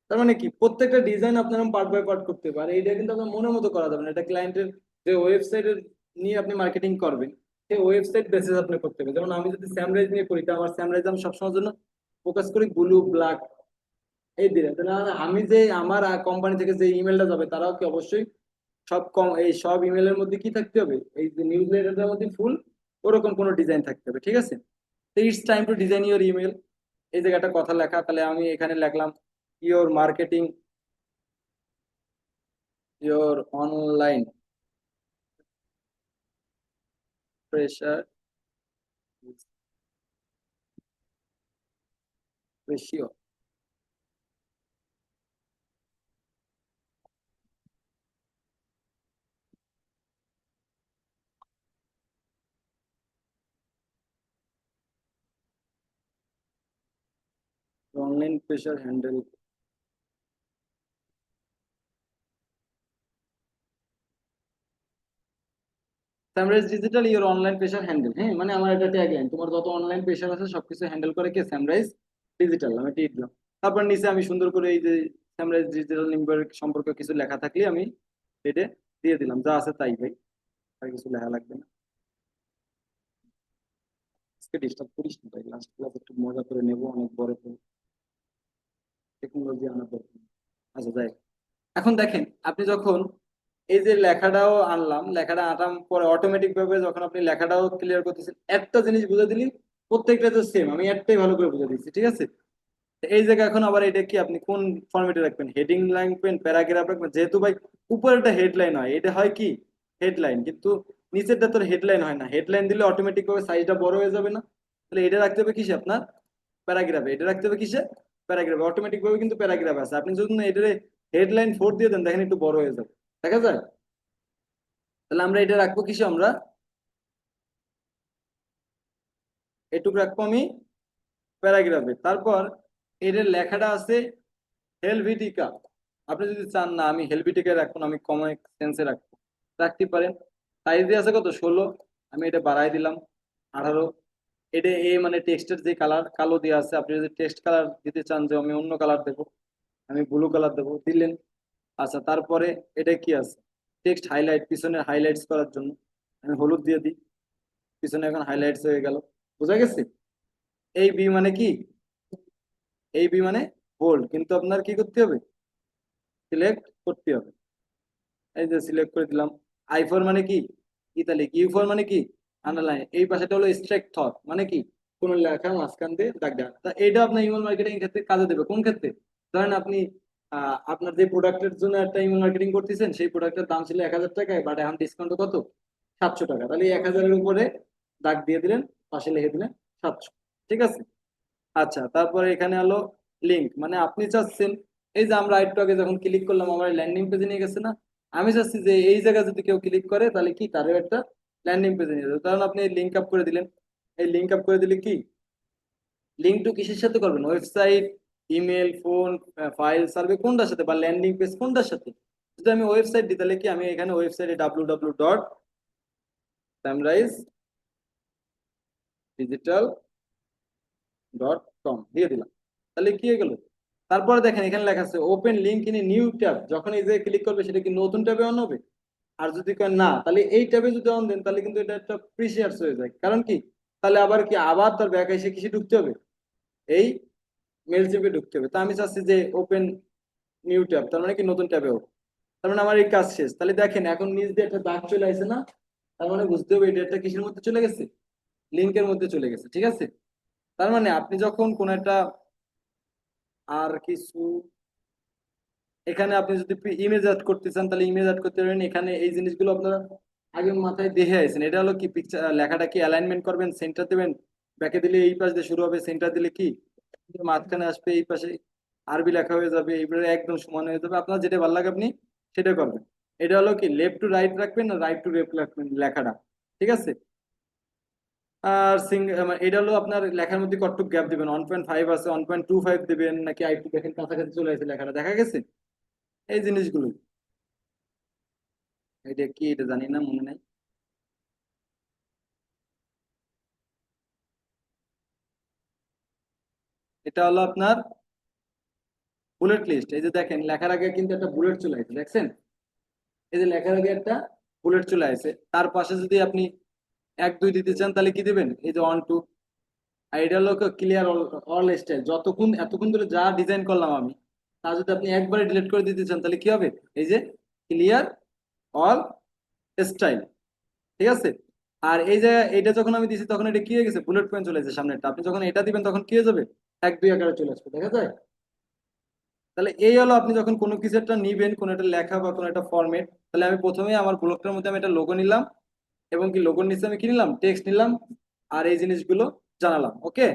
তার মানে কি, প্রত্যেকটা ডিজাইন আপনারা পার্ট বাই পার্ট করতে পারে, এটা কিন্তু আপনার মনের মতো করা যাবে না, এটা ক্লায়েন্টের যে ওয়েবসাইটের নিয়ে আপনি মার্কেটিং করবেন, সেই ওয়েবসাইট বেসিস আপনি করতে হবে। যেমন আমি যদি স্যামরাইজ নিয়ে করি, তো আমার স্যামরাইজ আমি সবসময় জন্য ফোকাস করি ব্লু ব্ল্যাক, এই দিলে তাহলে আমি যে আমার কোম্পানি থেকে যে ইমেলটা যাবে, তারাও কি অবশ্যই সব কম, এই সব ইমেলের মধ্যে কি থাকতে হবে, এই যে নিউজ লেটারের মধ্যে ফুল ওরকম কোনো ডিজাইন থাকতে হবে, ঠিক আছে? তো it's time to design your email. এই জায়গাটা কথা লেখা, তাহলে আমি এখানে লিখলাম your marketing, your online pressure ratio, online pressure handle. Summarize digital your online pressure handle, হ্যাঁ মানে আমার এটা ট্যাগলাইন, তোমার যত অনলাইন প্রেশার আছে সবকিছু হ্যান্ডেল করে কে, স্যামরাইজ ডিজিটাল, আমি টিক দিলাম। তারপর নিচে আমি সুন্দর করে এই যে স্যামরাইজ ডিজিটাল নিম্বার সম্পর্কে কিছু লেখা থাকলে আমি এটা দিয়ে দিলাম, যা আছে তাই ভাই, আর কিছু লেখা লাগবে না। আজকে ডিস্টার্ব করিস না ভাই, লাস্ট ক্লাস একটু মজা করে নেবো, অনেক বড় টেকনোলজি আনার দরকার নেই। আচ্ছা যাই, এখন দেখেন আপনি যখন এই যে লেখাটাও আনলাম, লেখাটা আনলাম পরে অটোমেটিক ভাবে যখন আপনি লেখাটাও ক্লিয়ার করতেছেন, একটা জিনিস বুঝে দিলি, প্রত্যেকটা তো সেম, আমি একটাই ভালো করে বুঝে দিচ্ছি, ঠিক আছে? এই জায়গায় এখন আবার এটা কি আপনি কোন ফরম্যাটে রাখবেন, হেডিং রাখবেন, প্যারাগ্রাফ রাখবেন, যেহেতু ভাই উপরেরটা হেডলাইন হয়, এটা হয় কি হেডলাইন, কিন্তু নিচেরটা তোর হেডলাইন হয় না, হেডলাইন দিলে অটোমেটিক ভাবে সাইজটা বড় হয়ে যাবে না? তাহলে এটা রাখতে হবে কিসে আপনার, প্যারাগ্রাফে, এটা রাখতে হবে কিসে, প্যারাগ্রাফে, অটোমেটিক ভাবে কিন্তু প্যারাগ্রাফ আছে, আপনি যদি এটা হেডলাইন 4 দিয়ে দেন, দেখেন একটু বড় হয়ে যাবে, দেখা যায়। তাহলে আমরা এটা রাখবো কিসে, আমরা এটুকু রাখবো আমি প্যারাগ্রাফে। তারপর এটার লেখাটা আছে হেলভিটিকা, আপনি যদি চান না আমি হেলভিটিকা রাখবো না, আমি কমিক সেন্সে রাখবো, রাখতে পারেন। সাইজে আছে কত, 16, আমি এটা বাড়াই দিলাম 18। এটা এ মানে টেক্সটের যে কালার কালো দেওয়া আছে, আপনি যদি টেক্সট কালার দিতে চান যে আমি অন্য কালার দেবো, আমি ব্লু কালার দেবো, দিলেন। আচ্ছা তারপরে এটা কি আছে, টেক্সট হাইলাইট, পিছনে হাইলাইটস করার জন্য আমি হলুদ দিয়ে দিই, পিছনে এখন হাইলাইটস হয়ে গেল, বোঝা গেছে? এই বি মানে কি, এই বি মানে বোল্ড, কিন্তু আপনার কি করতে হবে, সিলেক্ট করতে হবে। এই যে সিলেক্ট করে দিলাম। আই ফোর মানে কি ইতালিক, ইউ ফোর মানে কি আন্ডারলাইন, এই পাশেটা হলো স্ট্রাইক থর মানে কি কোন লেখা মাঝখান দিয়ে দাগ দেওয়া, তা এটা আপনার ইমেল মার্কেটিং ক্ষেত্রে কাজে দেবে। কোন ক্ষেত্রে, ধরেন আপনি আপনার যে প্রোডাক্টের জন্য একটা ইমেল মার্কেটিং করতেছেন, সেই প্রোডাক্টের দাম ছিল 1000 টাকায়, বাট এখন ডিসকাউন্ট কত, 700 টাকা, তাহলে 1000-এর উপরে দাগ দিয়ে দিলেন, পাশে লিখে দিলেন 700, ঠিক আছে? আচ্ছা তারপরে এখানে হলো লিঙ্ক, মানে আপনি চাচ্ছেন এই যে আমরা একটু আগে যখন ক্লিক করলাম আমার ল্যান্ডিং পেজে নিয়ে গেছে না। আমি চাচ্ছি যে এই জায়গায় যদি কেউ ক্লিক করে তাহলে কি তারও একটা ল্যান্ডিং পেজে নিয়ে যাবে। কারণ আপনি লিঙ্ক আপ করে দিলেন, এই লিঙ্ক আপ করে দিলে কি লিঙ্ক টু কিসের সাথে করবেন, website, email, phone, file survey কোনটার সাথে, বা ল্যান্ডিং পেজ কোনটার সাথে। যদি আমি ওয়েবসাইট দিই তাহলে কি আমি এখানে ওয়েবসাইটে www.samrise.digital.com দিয়ে দিলাম। তাহলে কি হয়ে গেল? তারপরে দেখেন এখানে লেখা আছে open link in new tab. যখন এই যে ক্লিক করবে সেটা কি নতুন ট্যাবে অন হবে? আর যদি কয় না, তাহলে এই ট্যাবে যদি অন দেন তাহলে কিন্তু এটা একটা প্রিসিয়াস হয়ে যায়। কারণ কি, তাহলে আবার কি আবার তার ব্যাক এসে কিসে ঢুকতে হবে, এই মেল চেপে ঢুকতে হবে। তা আমি চাচ্ছি যে ওপেন নিউ ট্যাব, তার মানে কি নতুন ট্যাবে হোক। তার মানে আমার এই কাজ শেষ। তাহলে দেখেন এখন নিচ দিয়ে একটা দাগ চলে আসে না, তার মানে বুঝতে হবে এটা একটা কিসের মধ্যে চলে গেছে, লিঙ্কের মধ্যে চলে গেছে। ঠিক আছে, তার মানে আপনি যখন কোন একটা আর কিছু এখানে আপনি যদি ইমেজ অ্যাড করতে চান তাহলে ইমেজ অ্যাড করতে পারবেন। এখানে এই জিনিসগুলো আপনারা আগে মাথায় দেখে আছেন। এটা হলো কি পিকচার, লেখাটা কি অ্যালাইনমেন্ট করবেন, সেন্টার দেবেন। ব্যাকে দিলে এই পাশ দিয়ে শুরু হবে, সেন্টার দিলে কি মাঝখানে আসবে, এই পাশে আরবি লেখা হয়ে যাবে, এইবারে একদম সমান হয়ে যাবে। আপনার যেটা ভালো লাগে আপনি সেটা করবেন। এটা হলো কি লেফট টু রাইট রাখবেন না রাইট টু লেফট রাখবেন লেখাটা। ঠিক আছে, আর এটা হলো আপনার লেখার মধ্যে কতটুকু গ্যাপ দিবেন, 1.5 আছে 1.25 দিবেন নাকি আইটু দেখেন কাছাকাছি চলে আসে লেখাটা, দেখা গেছে এই জিনিসগুলো। এটা কি এটা জানি না, মনে নাই। এটা হলো আপনার বুলেট লিস্ট। এই যে দেখেন লেখার আগে কিন্তু একটা বুলেট চলে আসছে, দেখছেন? এই যে লেখার আগে একটা বুলেট চলে আসছে, তার পাশে যদি আপনি 1 2 দিতে চান তাহলে কি দিবেন, এই যে 1 2। আর এটা হলো ক্লিয়ার অল স্টাইল, যতক্ষণ এতক্ষণ ধরে যা ডিজাইন করলাম আমি তা যদি আপনি একবারে ডিলিট করে দিতে চান তাহলে কি হবে, এই যে ক্লিয়ার অল স্টাইল। ঠিক আছে, আর এই যে এটা যখন আমি দিছি তখন এটা কি হয়ে গেছে, বুলেট পয়েন্ট চলে এসেছে সামনেরটা। আপনি যখন এটা দিবেন তখন কি হয়ে যাবে, 1 2 আকারে চলে আসবে, দেখা যায়? তাহলে এই হলো আপনি যখন কোনো কিছু একটা নিবেন, কোনো একটা লেখা বা কোনো একটা ফরম্যাট, তাহলে আমি প্রথমে আমার ব্লকটার মধ্যে আমি একটা লোগো নিলাম, এবং কি লোগোর নিচে আমি কি নিলাম, টেক্সট নিলাম, আর এই জিনিসগুলো জানালাম। ওকে,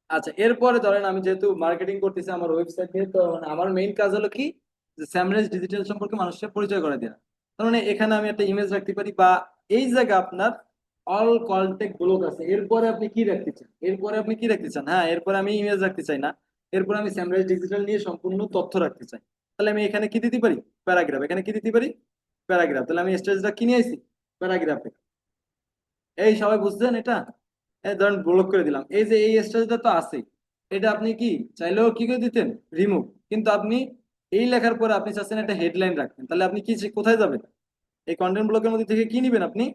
আচ্ছা এরপরে ধরেন আমি যেহেতু মার্কেটিং করতেছি আমার ওয়েবসাইট নিয়ে, তো আমার মেইন কাজ হলো কি, যে স্যামরাইজ ডিজিটাল সম্পর্কে মানুষের পরিচয় করে দেওয়া। তার মানে এখানে আমি একটা ইমেজ রাখতে পারি, বা এই জায়গা আপনার অল কন্টেক্ট ব্লক আছে। এরপরে আপনি কি রাখতে চান, এরপরে আপনি কি রাখতে চান, হ্যাঁ এরপরে আমি ইমেজ রাখতে চাই না, এরপরে আমি স্যামরাইজ ডিজিটাল নিয়ে সম্পূর্ণ তথ্য রাখতে চাই। তাহলে আমি এখানে কি দিতে পারি, প্যারাগ্রাফ। এখানে কি দিতে পারি, প্যারাগ্রাফ। তাহলে আমি স্টেজটা কি নিয়ে আইছি, প্যারাগ্রাফে। এই সবাই বুঝছেন এটা? এই ধরেন ব্লক করে দিলাম, এই যে এই স্টেজটা তো আছে, এটা আপনি কি চাইলেও কি করে দিতেন, রিমুভ। কিন্তু আপনি এই লেখার পরে আপনি চাচ্ছেন একটা হেডলাইন রাখবেন, তাহলে আপনি কি কোথায় যাবেন, এই কন্টেন্ট ব্লকের মধ্যে থেকে কি নিবেন আপনি,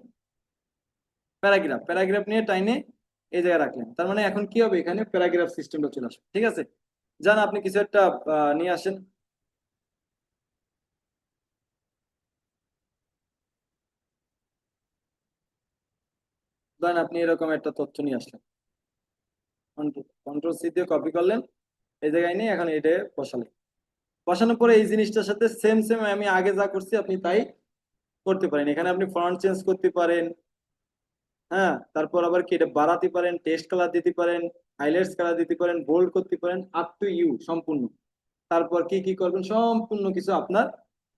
প্যারাগ্রাফ। প্যারাগ্রাফ নিয়ে টাইনে এই জায়গায় রাখলেন, তার মানে এখন কি হবে, এখানে প্যারাগ্রাফ সিস্টেমটা চলে আসবে। ঠিক আছে, যান আপনি কিছু একটা নিয়ে আসেন। ধরেন আপনি এরকম একটা তথ্য নিয়ে আসলেন, কন্ট্রোল সি দিয়ে কপি করলেন, এই জায়গায় নিয়ে এখন এটা বসালেন। বসানোর পরে এই জিনিসটার সাথে সেম সেম আমি আগে যা করছি আপনি তাই করতে পারেন। এখানে আপনি ফন্ট চেঞ্জ করতে পারেন, হ্যাঁ, তারপর আবার কি এটা বাড়াতে পারেন, টেক্সট কালার দিতে পারেন, হাইলাইটস কালার দিতে পারেন, বোল্ড করতে পারেন, আপ টু ইউ সম্পূর্ণ। তারপর কি কি করবেন সম্পূর্ণ কিছু আপনার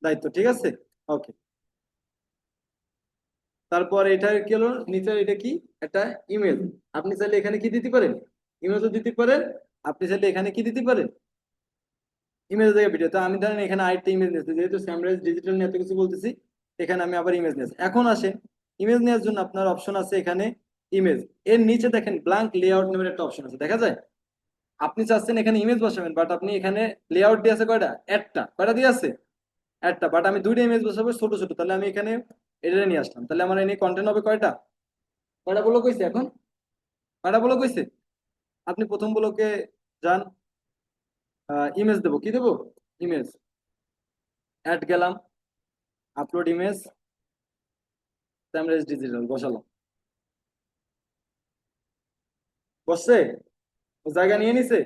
দায়িত্ব। ঠিক আছে, ওকে। তারপর এটা কি হলো, নিচে এটা কি, একটা ইমেল। আপনি চাইলে এখানে কি দিতে পারেন, ইমেজও দিতে পারেন। আপনি চাইলে এখানে কি দিতে পারেন, ইমেজ থেকে ভিডিও। তো আমি ধরেন এখানে আরেকটা ইমেজ নিয়েছি, যেহেতু স্যামরাইজ ডিজিটাল নিয়ে এত কিছু বলতেছি, এখানে আমি আবার ইমেজ নিয়েছি। এখন আসেন, ইমেজ নেওয়ার জন্য আপনার অপশন আছে এখানে ইমেজ, এর নিচে দেখেন ব্ল্যাঙ্ক লেআউট নামের একটা অপশন আছে, দেখা যায়? আপনি চাচ্ছেন এখানে ইমেজ বসাবেন, বাট আপনি এখানে লেআউট দিয়ে আছে কয়টা, একটা, কয়টা দিয়ে আছে, একটা। বাট আমি দুইটা ইমেজ বসাবো ছোট ছোট, তাহলে আমি এখানে এটা নিয়ে আসলাম। তাহলে আমার এনে কন্টেন্ট হবে কয়টা, কয়টা বলো কইছে এখন, কয়টা বলো কইছে। আপনি প্রথম ব্লকে যান, ইমেজ দেবো, কি দেবো, ইমেজ, অ্যাড গেলাম, আপলোড ইমেজ, স্যামরাইজ ডিজিটাল বসালাম, বসছে, ও জায়গা নিয়ে নিছে।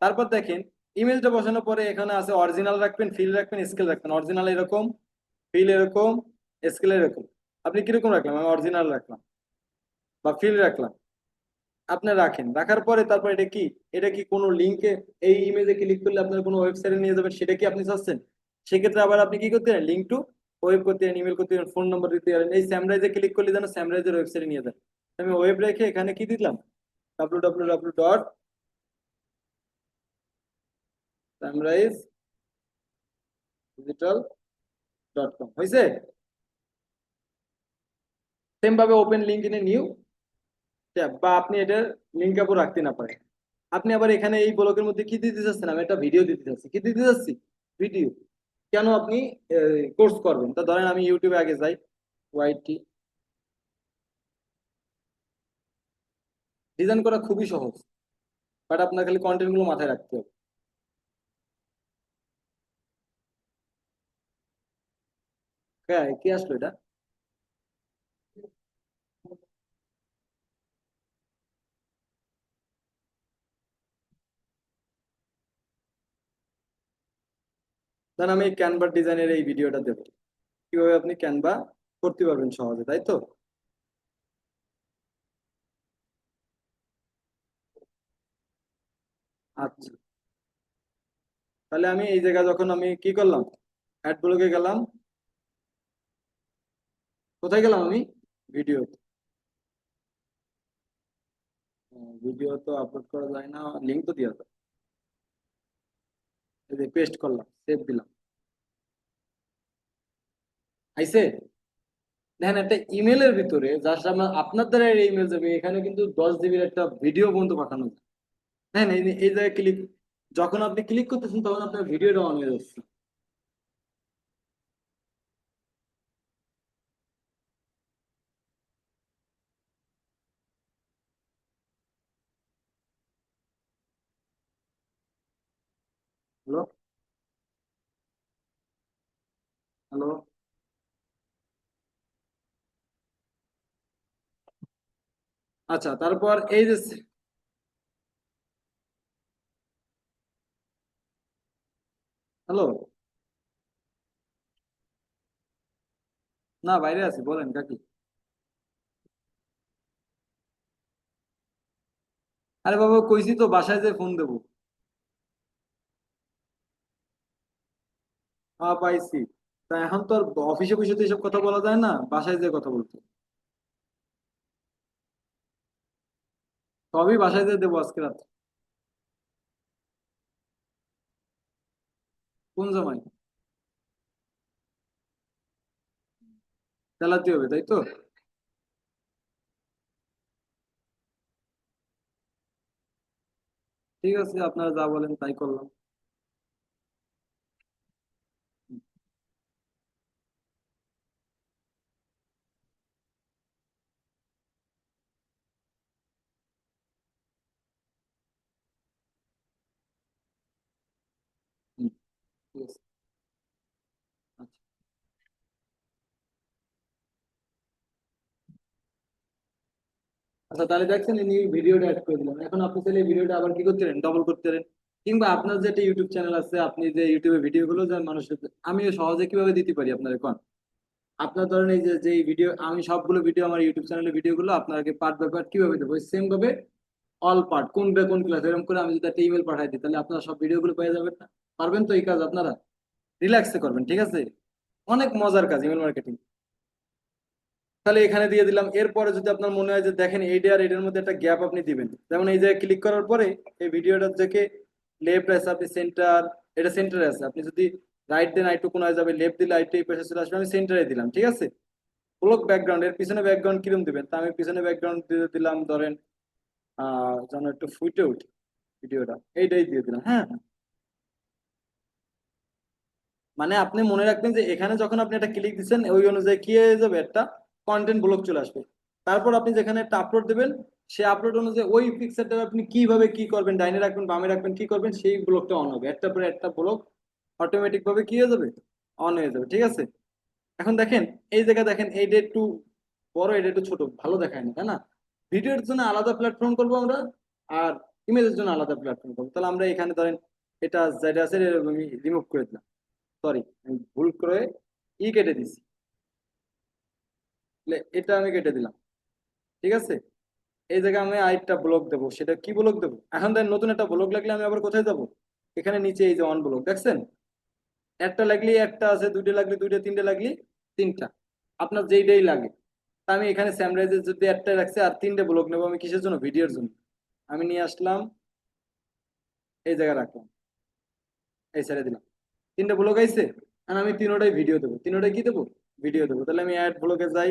তারপর দেখেন ইমেজটা বসানোর পরে এখানে আছে অরিজিনাল রাখবেন, ফিল রাখবেন, স্কেল রাখবেন। অরিজিনাল এরকম, ফিল এরকম, স্কেল এরকম। আপনি কিরকম রাখলাম, আমি অরিজিনাল রাখলাম বা ফিল রাখলাম। আপনি রাখেন, রাখার পরে তারপর এটা কি কোনো লিঙ্কে, এই ইমেজে ক্লিক করলে আপনার কোনো ওয়েবসাইটে নিয়ে যাবেন, সেটা কি আপনি চাচ্ছেন? সেক্ষেত্রে আবার আপনি কি করতে পারেন, লিঙ্ক টু ওয়েব করতে পারেন, ইমেল করতে পারেন, ফোন নম্বর দিতে পারেন। এই স্যামরাইজে ক্লিক করলে যেন স্যামরাইজের ওয়েবসাইটে নিয়ে যায়। আমি ওয়েব রেখে এখানে কি দিলাম, www.samrise.digital.com হয়েছে। সেম ভাবে open link in a new tab, বা আপনি এটার লিঙ্ক আপও রাখতে না পারেন। আপনি আবার এখানে এই ব্লকের মধ্যে কি দিতে চাচ্ছেন, আমি একটা ভিডিও দিতে চাচ্ছি, কি দিতে চাচ্ছি, ভিডিও। কেন আপনি কোর্স করবেন, তা ধরেন আমি ইউটিউবে আগে যাই, ওয়াইটি। ডিজাইন করা খুবই সহজ, বাট আপনার খালি কন্টেন্ট গুলো মাথায় রাখতে হবে। হ্যাঁ, কি আসলো এটা? ধরেন আমি ক্যানভা ডিজাইনের এই ভিডিওটা দেবো, কিভাবে আপনি ক্যানভা করতে পারবেন সহজে, তাই তো? আচ্ছা, তাহলে আমি এই জায়গায় যখন আমি কি করলাম, অ্যাড ব্লকে গেলাম, কোথায় গেলাম আমি, ভিডিও। ভিডিও তো আপলোড করা যায় না, লিঙ্ক তো দেওয়া যায়। এই যে পেস্ট করলাম, সেভ দিলাম, আইসে। দেখেন একটা ইমেলের ভিতরে জাস্ট আমার আপনার দ্বারা ইমেল যাবে, এখানে কিন্তু 10 জিবির একটা ভিডিও পর্যন্ত পাঠানো যায়। হ্যাঁ, এই জায়গায় ক্লিক, যখন আপনি ক্লিক করতেছেন তখন আপনার ভিডিওটা অন হয়ে যাচ্ছে। Hello, hello. আচ্ছা, তারপর এই যে, হ্যালো, না বাইরে আছি, বলেন কাকি। আরে বাবা, কইছি তো বাসায় যে ফোন দেবো। হ্যাঁ, পাইছি। তা এখন তো আর অফিসে বসে তো এসব কথা বলা যায় না, বাসায় যে কথা বলতে। সবই বাসায় যে দেবো আজকে রাত্রে। কোন সময়? চালাতে হবে, তাই তো? ঠিক আছে, আপনারা যা বলেন তাই করলাম। হুম, ঠিক আছে। আচ্ছা। আচ্ছা, তাহলে দেখছেন এই ভিডিওটা অ্যাড করে দিলাম। এখন আপনি চাইলে এই ভিডিওটা আবার কি করতে পারেন, ডবল করতে পারেন। কিংবা আপনার যে একটা ইউটিউব চ্যানেল আছে, আপনি যে ইউটিউবে ভিডিও গুলো যে মানুষের, আমি সহজে কিভাবে দিতে পারি আপনার এখন, আপনার ধরেন এই যে যে ভিডিও, আমি সবগুলো ভিডিও আমার ইউটিউব চ্যানেলের ভিডিও গুলো আপনাকে পার্ট বাই পার্ট কিভাবে দেবো, সেম ভাবে অল পার্ট কোন বে কোন ক্লাস এরকম করে আমি যদি একটা ইমেল পাঠাই দিই, তাহলে আপনারা সব ভিডিও গুলো পেয়ে যাবেন না? পারবেন তো এই কাজ আপনারা? রিল্যাক্সে করবেন, ঠিক আছে? অনেক মজার কাজ ইমেল মার্কেটিং। তাহলে এখানে দিয়ে দিলাম। এরপরে যদি আপনার মনে হয় যে দেখেন এইটা আর এটার মধ্যে একটা গ্যাপ আপনি দিবেন, যেমন এই জায়গায় ক্লিক করার পরে এই ভিডিওটা থেকে লেফট আছে, আপনি সেন্টার, এটা সেন্টারে আছে, আপনি যদি রাইট দেন আইটু কোনায় যাবে, লেফট দিলে আইটু এই পাশে চলে আসবে, আমি সেন্টারে দিলাম, ঠিক আছে? ব্লক ব্যাকগ্রাউন্ড, এর পিছনে ব্যাকগ্রাউন্ড কিরম দিবেন, তা আমি পিছনে ব্যাকগ্রাউন্ড দিয়ে দিলাম ধরেন যেন একটু ফুটে উঠে ভিডিওটা, এইটাই দিয়ে দিলাম। হ্যাঁ, মানে আপনি মনে রাখবেন যে এখানে যখন আপনি একটা ক্লিক দিচ্ছেন ওই অনুযায়ী কি হয়ে যাবে, একটা কন্টেন্ট ব্লক চলে আসবে। তারপর আপনি যেখানে একটা আপলোড দেবেন, সেই আপলোড অনুযায়ী ওই পিকচারটা আপনি কিভাবে কি করবেন, ডাইনে রাখবেন বামে রাখবেন কি করবেন, সেই ব্লকটা অন হবে, একটা পরে একটা ব্লক অটোমেটিক ভাবে কি হয়ে যাবে, অন হয়ে যাবে, ঠিক আছে? এখন দেখেন, এই জায়গায় দেখেন এইটা একটু বড়, এটা একটু ছোট, ভালো দেখায় না, তাই না? ভিডিওর জন্য আলাদা প্ল্যাটফর্ম করবো আমরা, আর ইমেজের জন্য আলাদা প্ল্যাটফর্ম করবো। তাহলে আমরা এখানে ধরেন এটা যেটা আছে এটা আমি রিমুভ করে দিলাম, সরি আমি ভুল করে কেটে দিছি, তাহলে এটা আমি কেটে দিলাম, ঠিক আছে? এই জায়গায় আমি আরেকটা ব্লক দেবো, সেটা কি ব্লক দেবো? এখন দেন নতুন একটা ব্লক লাগলে আমি আবার কোথায় যাব? এখানে নিচে এই যে অন ব্লক দেখছেন, একটা লাগলে একটা আছে, দুইটা লাগলে দুইটা, তিনটা লাগলে তিনটা, আপনার যেইটাই লাগে। তা আমি এখানে স্যামরাইজের যদি একটা রাখছি আর তিনটে ব্লক নেবো, আমি কিসের জন্য? ভিডিওর জন্য। আমি নিয়ে আসলাম, এই জায়গায় রাখলাম, এই ছেড়ে দিলাম, তিনটে ব্লক আইছে। আর আমি তিনোটাই ভিডিও দেবো, তিনোটাই কি দেবো? ভিডিও দেবো। তাহলে আমি অ্যাড ব্লকে যাই,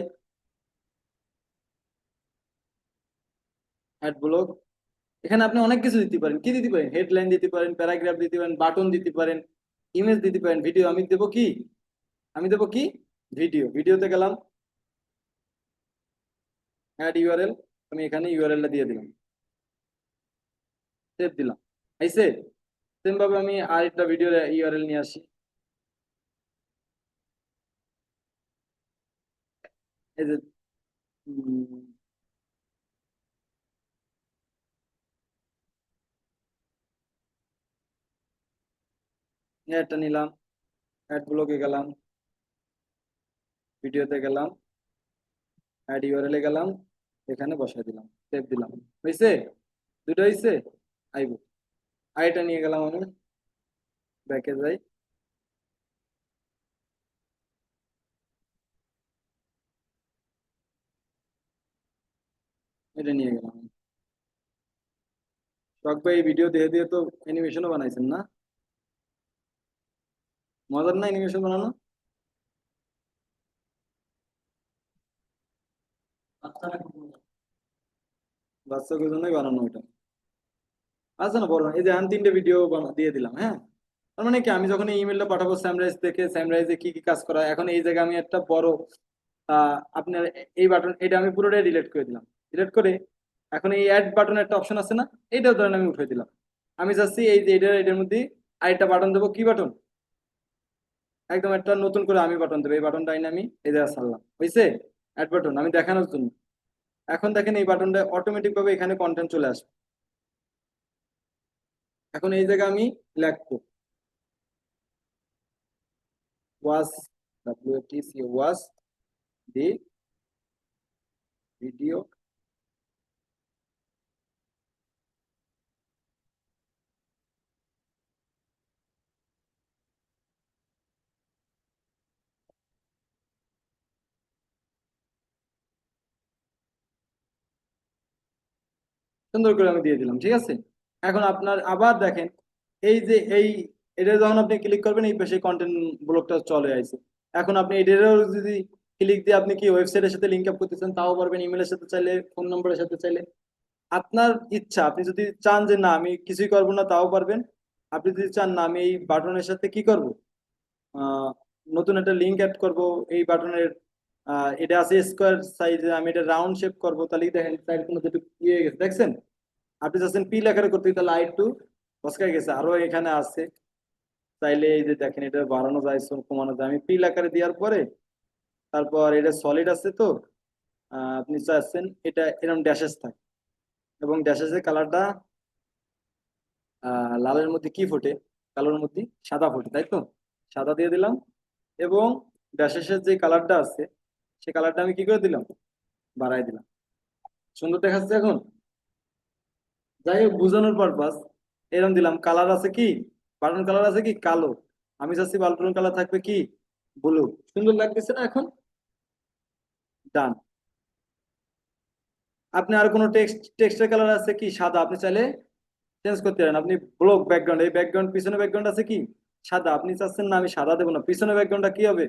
অ্যাড ব্লক। এখানে আপনি অনেক কিছু দিতে পারেন, কি দিতে পারেন? হেডলাইন দিতে পারেন, প্যারাগ্রাফ দিতে পারেন, বাটন দিতে পারেন, ইমেজ দিতে পারেন, ভিডিও। আমি দেবো কি? আমি দেবো কি? ভিডিও। ভিডিওতে গেলাম, অ্যাড ইউআরএল, আমি এখানে ইউআরএলটা দিয়ে দিলাম, সেভ দিলাম, আইসে। সেম ভাবে আমি আরেকটা ভিডিওর ইউআরএল নিয়ে আসি, এই যে একটা নিলাম, অ্যাড ব্লকে গেলাম, ভিডিওতে গেলাম, অ্যাড ইউআরএল এ গেলাম, এখানে বসাই দিলাম, সেভ দিলাম, হয়েছে? দুটো হয়েছে। আইব, আরেকটা নিয়ে গেলাম আমি, ব্যাকে যাই, এটা নিয়ে গেলাম। শখ ভাই ভিডিও দিয়ে দিয়ে তো অ্যানিমেশনও বানাইছেন না? মজার না অ্যানিমেশন বানানো? বাচ্চারা খুব মজা। বাচ্চাদের জন্যই বানানো ওটা। আচ্ছা না, বড় না। এই যে আমি তিনটে ভিডিও দিয়ে দিলাম, হ্যাঁ। তার মানে কি, আমি যখন এই ইমেলটা পাঠাবো স্যামরাইজ থেকে, স্যামরাইজে কি কি কাজ করা হয়, এখন এই জায়গায় আমি একটা বড় আপনার এই বাটন, এটা আমি পুরোটাই ডিলিট করে দিলাম। ডিলিট করে এখন এই অ্যাড বাটন একটা অপশন আছে না, এইটাও ধরেন আমি উঠে দিলাম। আমি চাচ্ছি এই যে এটার মধ্যে আরেকটা বাটন দেবো, কি বাটন? একদম একটা নতুন করে আমি বাটন দেবো, এই বাটনটা আইনে আমি এই জায়গায় ছাড়লাম, হয়েছে? অ্যাড বাটন আমি দেখানোর জন্য। এখন দেখেন এই বাটনটা অটোমেটিক ভাবে এখানে কন্টেন্ট চলে আসবে। এখন এই জায়গায় আমি লিখবো watch, WATC, watch the video, সুন্দর করে আমি দিয়ে দিলাম, ঠিক আছে। এখন আপনার আবার দেখেন, এই যে এটা যখন আপনি ক্লিক করবেন, এই পাশে কন্টেন্ট ব্লকটা চলে আসছে। এখন আপনি এটারও যদি ক্লিক দিয়ে আপনি কি ওয়েবসাইটের সাথে লিঙ্ক আপ করতে চান, তাও পারবেন, ইমেলের সাথে চাইলে, ফোন নম্বরের সাথে চাইলে, আপনার ইচ্ছা। আপনি যদি চান যে না আমি কিছুই করবো না, তাও পারবেন। আপনি যদি চান না আমি এই বাটনের সাথে কি করব, আহ, নতুন একটা লিঙ্ক অ্যাড করব এই বাটনের, এটা আছে স্কোয়ার সাইজে, আমি এটা রাউন্ড শেপ করব, তাহলে দেখেন সাইড কোনো একটু ইয়ে হয়ে গেছে, দেখছেন? আপনি চাচ্ছেন পি লেখার করতে, তাহলে একটু বসকাই গেছে। আরো এখানে আছে, চাইলে এই যে দেখেন এটা বাড়ানো যায়, কমানো যায়। আমি পি লেখারে দেওয়ার পরে তারপর এটা সলিড আছে তো, আপনি চাচ্ছেন এটা এরকম ড্যাশেস থাকে, এবং ড্যাশেসের কালারটা লালের মধ্যে কি ফোটে, কালোর মধ্যে সাদা ফোটে, তাই তো? সাদা দিয়ে দিলাম, এবং ড্যাশেসের যে কালারটা আছে, সেই কালারটা আমি কি করে দিলাম? বাড়াই দিলাম। সুন্দর দেখাচ্ছে এখন। যাই হোক, বোঝানোর পারপাস এরকম দিলাম। কালার আছে কি, বাটন কালার আছে কি কালো, আমি চাচ্ছি বাটন কালার থাকবে কি ব্লু। সুন্দর লাগতেছে না এখন? ডান। আপনি আর কোনো টেক্সটের কালার আছে কি সাদা, আপনি চাইলে চেঞ্জ করতে পারেন। আপনি ব্লক ব্যাকগ্রাউন্ড, এই ব্যাকগ্রাউন্ড পিছনে ব্যাকগ্রাউন্ড আছে কি সাদা, আপনি চাচ্ছেন না আমি সাদা দেবো না, পিছনে ব্যাকগ্রাউন্ডটা কি হবে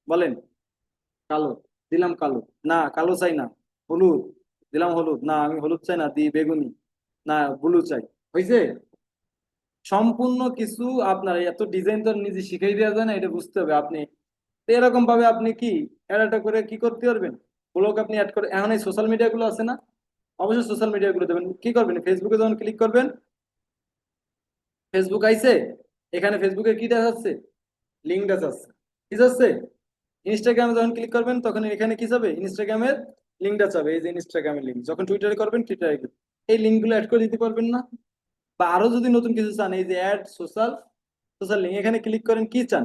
বলেন? কালো, দিলাম কালো। না কালো চাই না, হলুদ, দিলাম হলুদ। না আমি হলুদ চাই না, দি বেগুনি। না ব্লু চাই, হয়েছে? সম্পূর্ণ কিছু আপনার এত ডিজাইন তো আর নিজে শিখাই দেওয়া যায় না, এটা বুঝতে হবে আপনি। তো এরকম ভাবে আপনি কি অ্যাডটা করে কি করতে পারবেন, ব্লগ আপনি অ্যাড করে। এখন এই সোশ্যাল মিডিয়া গুলো আছে না, অবশ্যই সোশ্যাল মিডিয়া গুলো দেবেন। কি করবেন, ফেসবুকে যখন ক্লিক করবেন, ফেসবুক আইছে, এখানে ফেসবুকে কি দেখাচ্ছে? লিঙ্ক দেখাচ্ছে, কি যাচ্ছে? ইনস্টাগ্রামে যখন ক্লিক করবেন তখন এখানে কি যাবে? ইনস্টাগ্রামের লিঙ্কটা যাবে, এই যে ইনস্টাগ্রামের লিঙ্ক। যখন টুইটারে করবেন টুইটারে, এই লিঙ্ক গুলো অ্যাড করে দিতে পারবেন না? বা আরো যদি নতুন কিছু চান, এই যে অ্যাড সোশ্যাল, সোশ্যাল লিঙ্ক, এখানে ক্লিক করেন। কি চান?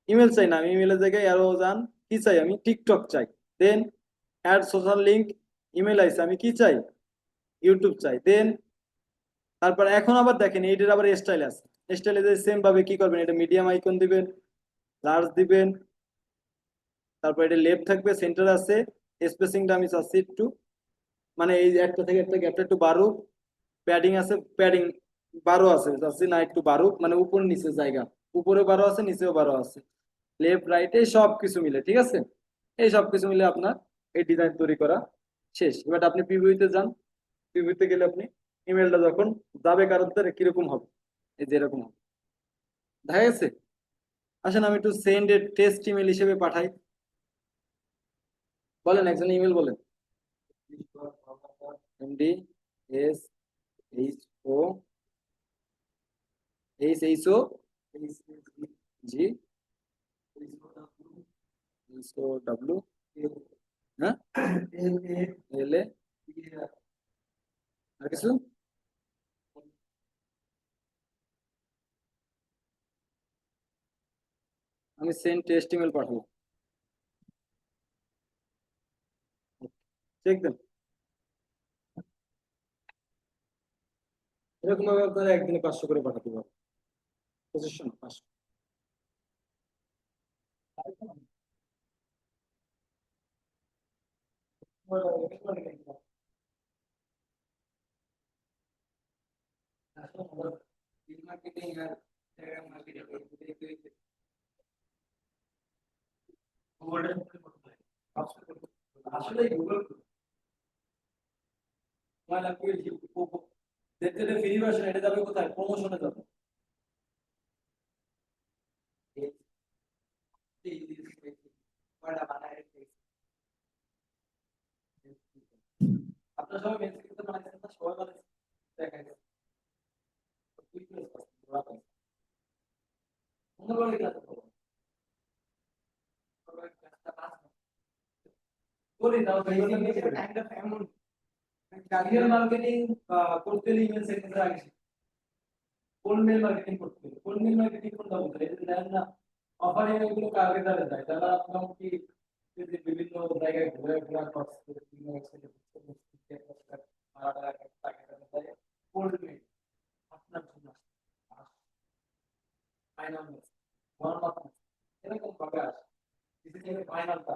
ইমেল চাই না, আমি ইমেলের জায়গায় আরো যান, কি চাই? আমি টিকটক চাই। দেন অ্যাড সোশ্যাল লিঙ্ক, ইমেল আইছে, আমি কি চাই? ইউটিউব চাই। দেন তারপর এখন আবার দেখেন এইটার আবার স্টাইল আছে। স্টাইলে যে সেম ভাবে কি করবেন, এটা মিডিয়াম আইকন দিবেন, লার্জ দিবেন, তারপর এটা লেফট থাকবে, সেন্টার আছে, স্পেসিংটা আমি চাচ্ছি একটু, মানে এই একটা থেকে একটা গ্যাপটা একটু বাড়ুক। প্যাডিং আছে, প্যাডিং 12 আছে, চাচ্ছি না একটু বাড়ুক, মানে উপর নিচে জায়গা, উপরে 12 আছে, নিচেও 12 আছে, লেফট রাইট এই সব কিছু মিলে, ঠিক আছে? এই সব কিছু মিলে আপনার এই ডিজাইন তৈরি করা শেষ। এবার আপনি প্রিভিউতে যান। প্রিভিউতে গেলে আপনি ইমেলটা যখন যাবে কারোর দ্বারা কিরকম হবে, এই যে এরকম হবে, দেখা গেছে? আসেন আমি একটু সেন্ড এর টেস্ট ইমেল হিসেবে পাঠাই। বলেন, একজন ইমেল বলেন। MD S H O H O G H O W, হ্যাঁ, এল এ, আর কিছু? আমি সেন্ড টেস্ট ইমেল পাঠাবো, চেক দেন। এরকম ভাবে আপনারা একদিনে 500 করে পাঠাতে পারবেন, 2500 না 500। আসলে গুগল দেখতে ফ্রি ভার্সন, এটা যাবে কোথায়? প্রমোশনে যাবে। আপনার সবাই মেনশন করতে বানাইছেন না? সবাই বানাইছেন, দেখা গেছে। মঙ্গলবার ক্লাস করবো, করি দাও টাইমটা এমন টার্গেট মার্কেটিং করতে হলে ইমেল সেগমেন্টের আগে কোন মেল মার্কেটিং করতে হবে, কোন মেল মার্কেটিং কোনটা বলতে এটা জানেন না? অফার ইমেল গুলো কাকে দ্বারা যায়, যারা মোটামুটি যে বিভিন্ন জায়গায় ঘুরে ঘোরা করছে, বিভিন্ন ওয়েবসাইটে কোল্ড মেল আপনার জন্য ফাইনাল মেল ওয়ার্ম আপ এরকম ভাবে আসে, কিছু থেকে ফাইনালটা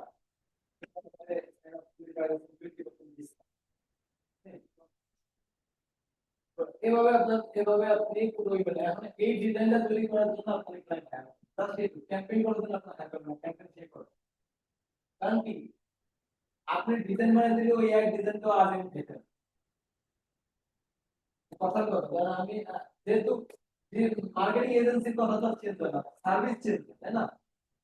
এভাবে আপনার, এভাবে আপনি পুরো ইভেন্ট এখন এই ডিজাইনটা তৈরি করার জন্য আপনার ক্লায়েন্ট হ্যাঁ তার সেই ক্যাম্পেইন করার জন্য আপনার হ্যাঁ করবেন, ক্যাম্পেইন শেষ করবেন। কারণ কি, আপনি ডিজাইন বানিয়ে দিলে ওই এক ডিজাইন তো আগে দিতে কথা কথা কারণ আমি যেহেতু যে মার্কেটিং এজেন্সির কথা তো চেঞ্জ হয় না, সার্ভিস চেঞ্জ হয়, তাই না?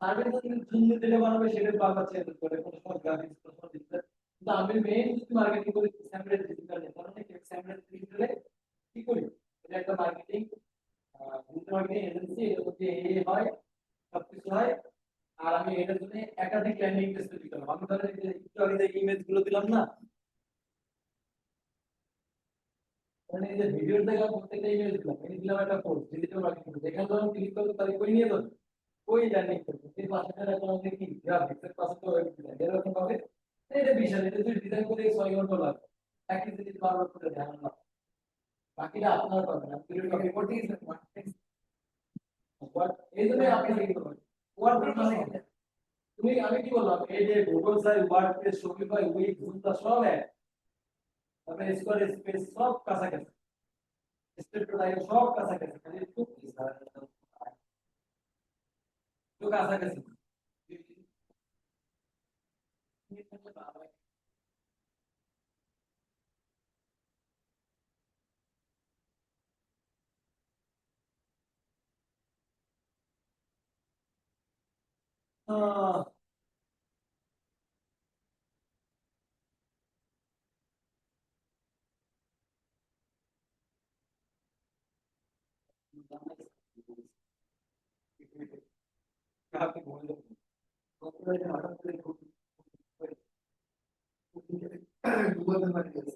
সার্ভিস তো তুমি শূন্য দিলে বানাবে, সেটা বারবার চেঞ্জ করে, কোনো সময় গ্রাফিক্স, কোনো সময় ডিজিটাল। কিন্তু আমি মেইন যদি মার্কেটিং করি স্যাম্পল ডিজিটাল, কারণে স্যাম্পল ডিজিটালে কি করি, এটা একটা মার্কেটিং মার্কেটিং এজেন্সি, এর মধ্যে এই হয়, সবকিছু হয়। আর আমি এটার জন্য একাধিক ল্যান্ডিং পেজ তৈরি করলাম। আমি ধরেন এই যে একটু আগে যে ইমেজ গুলো দিলাম না, মানে এই যে ভিডিওর জায়গা প্রত্যেকটা ইমেজ দিলাম, এই দিলাম একটা পোস্ট ডিজিটাল মার্কেটিং, যেখানে ধরুন ক্লিক করতে পারি কই নিয়ে যাবে, ওই ল্যান্ডিং পেজ এই পাশে একটা আমাদের কি গ্রাফিক্সের পাশে তো ওয়েব ডিজাইন এরকম ভাবে এটা বিশাল, এটা যদি ডিজাইন করে 6 ঘন্টা লাগবে, একই জিনিস বারবার করে ধ্যান না, বাকিটা আপনার পাবেন, আপনি কপি করতে গেছেন এই জন্য আপনি কি করবেন, ওয়ার্ড মানে তুমি আমি কি বললাম, এই যে Google site, WordPress, Shopify, Wix, জুমটা সব এক, তারপরে স্কোয়ার স্পেস সব কাছাকাছি, স্টেপ লাইন সব কাছাকাছি, খালি একটু একটু কাছাকাছি। আহ, কাকে বলবো? গুগল মার্কেট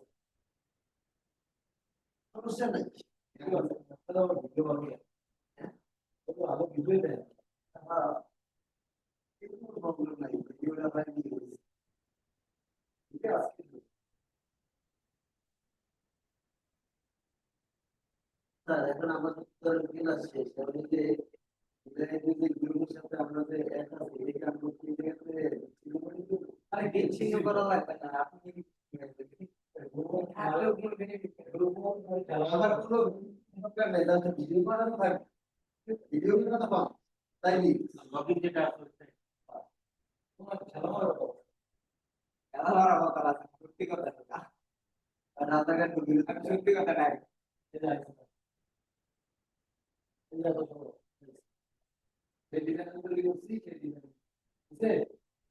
সমস্যা নাই, ভিডিও বানিয়ে আরো ভিডিও দেয়, হ্যাঁ কোনো প্রবলেম নাই, ভিডিওটা বানিয়ে ঠিক আছে। স্যার এখন আমাদের ধরেন ক্লাস শেষ এখন এই যে যদি গ্রুপের সাথে আমরা যে এক আছি এটা আমরা কি জায়গাতে শুরু করে দিব? আরে বিচ্ছিন্ন করা লাগবে না আপনি থাকলেও কোনো benefit নেই। আমার কোনো দরকার নেই তাহলে ভিডিও বানানো থাকবে ভিডিও বানানো পাবো তাই কি লবিং যেটা আছে তোমার খেলা মারো খেলা মারা কথা আছে সত্যি কথা না। আর রাস্তাঘাট তো বিরতি আমি সত্যি কথা নাই এটা আছে এটা তো সব এই ডিজাইন তৈরি করছি সেই ডিজাইন বুঝছে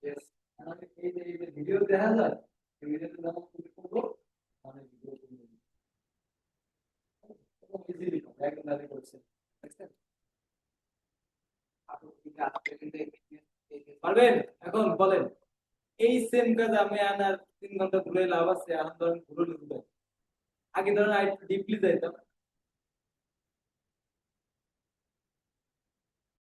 यस আমাকে এই যে ভিডিও দেখা যায় এই ভিডিওতে যখন তুমি করবো মানে ভিডিও তুমি ইজিলি একদম দাবি করছে দেখছেন আপনি কি আসলে কিন্তু পারবেন এখন বলেন এই সেম কাজ আমি আনার 3 ঘন্টা ঘুরে লাভ আছে এখন ধরেন ঘুরে লিখবেন আগে ধরেন আই ডিপলি যাইতাম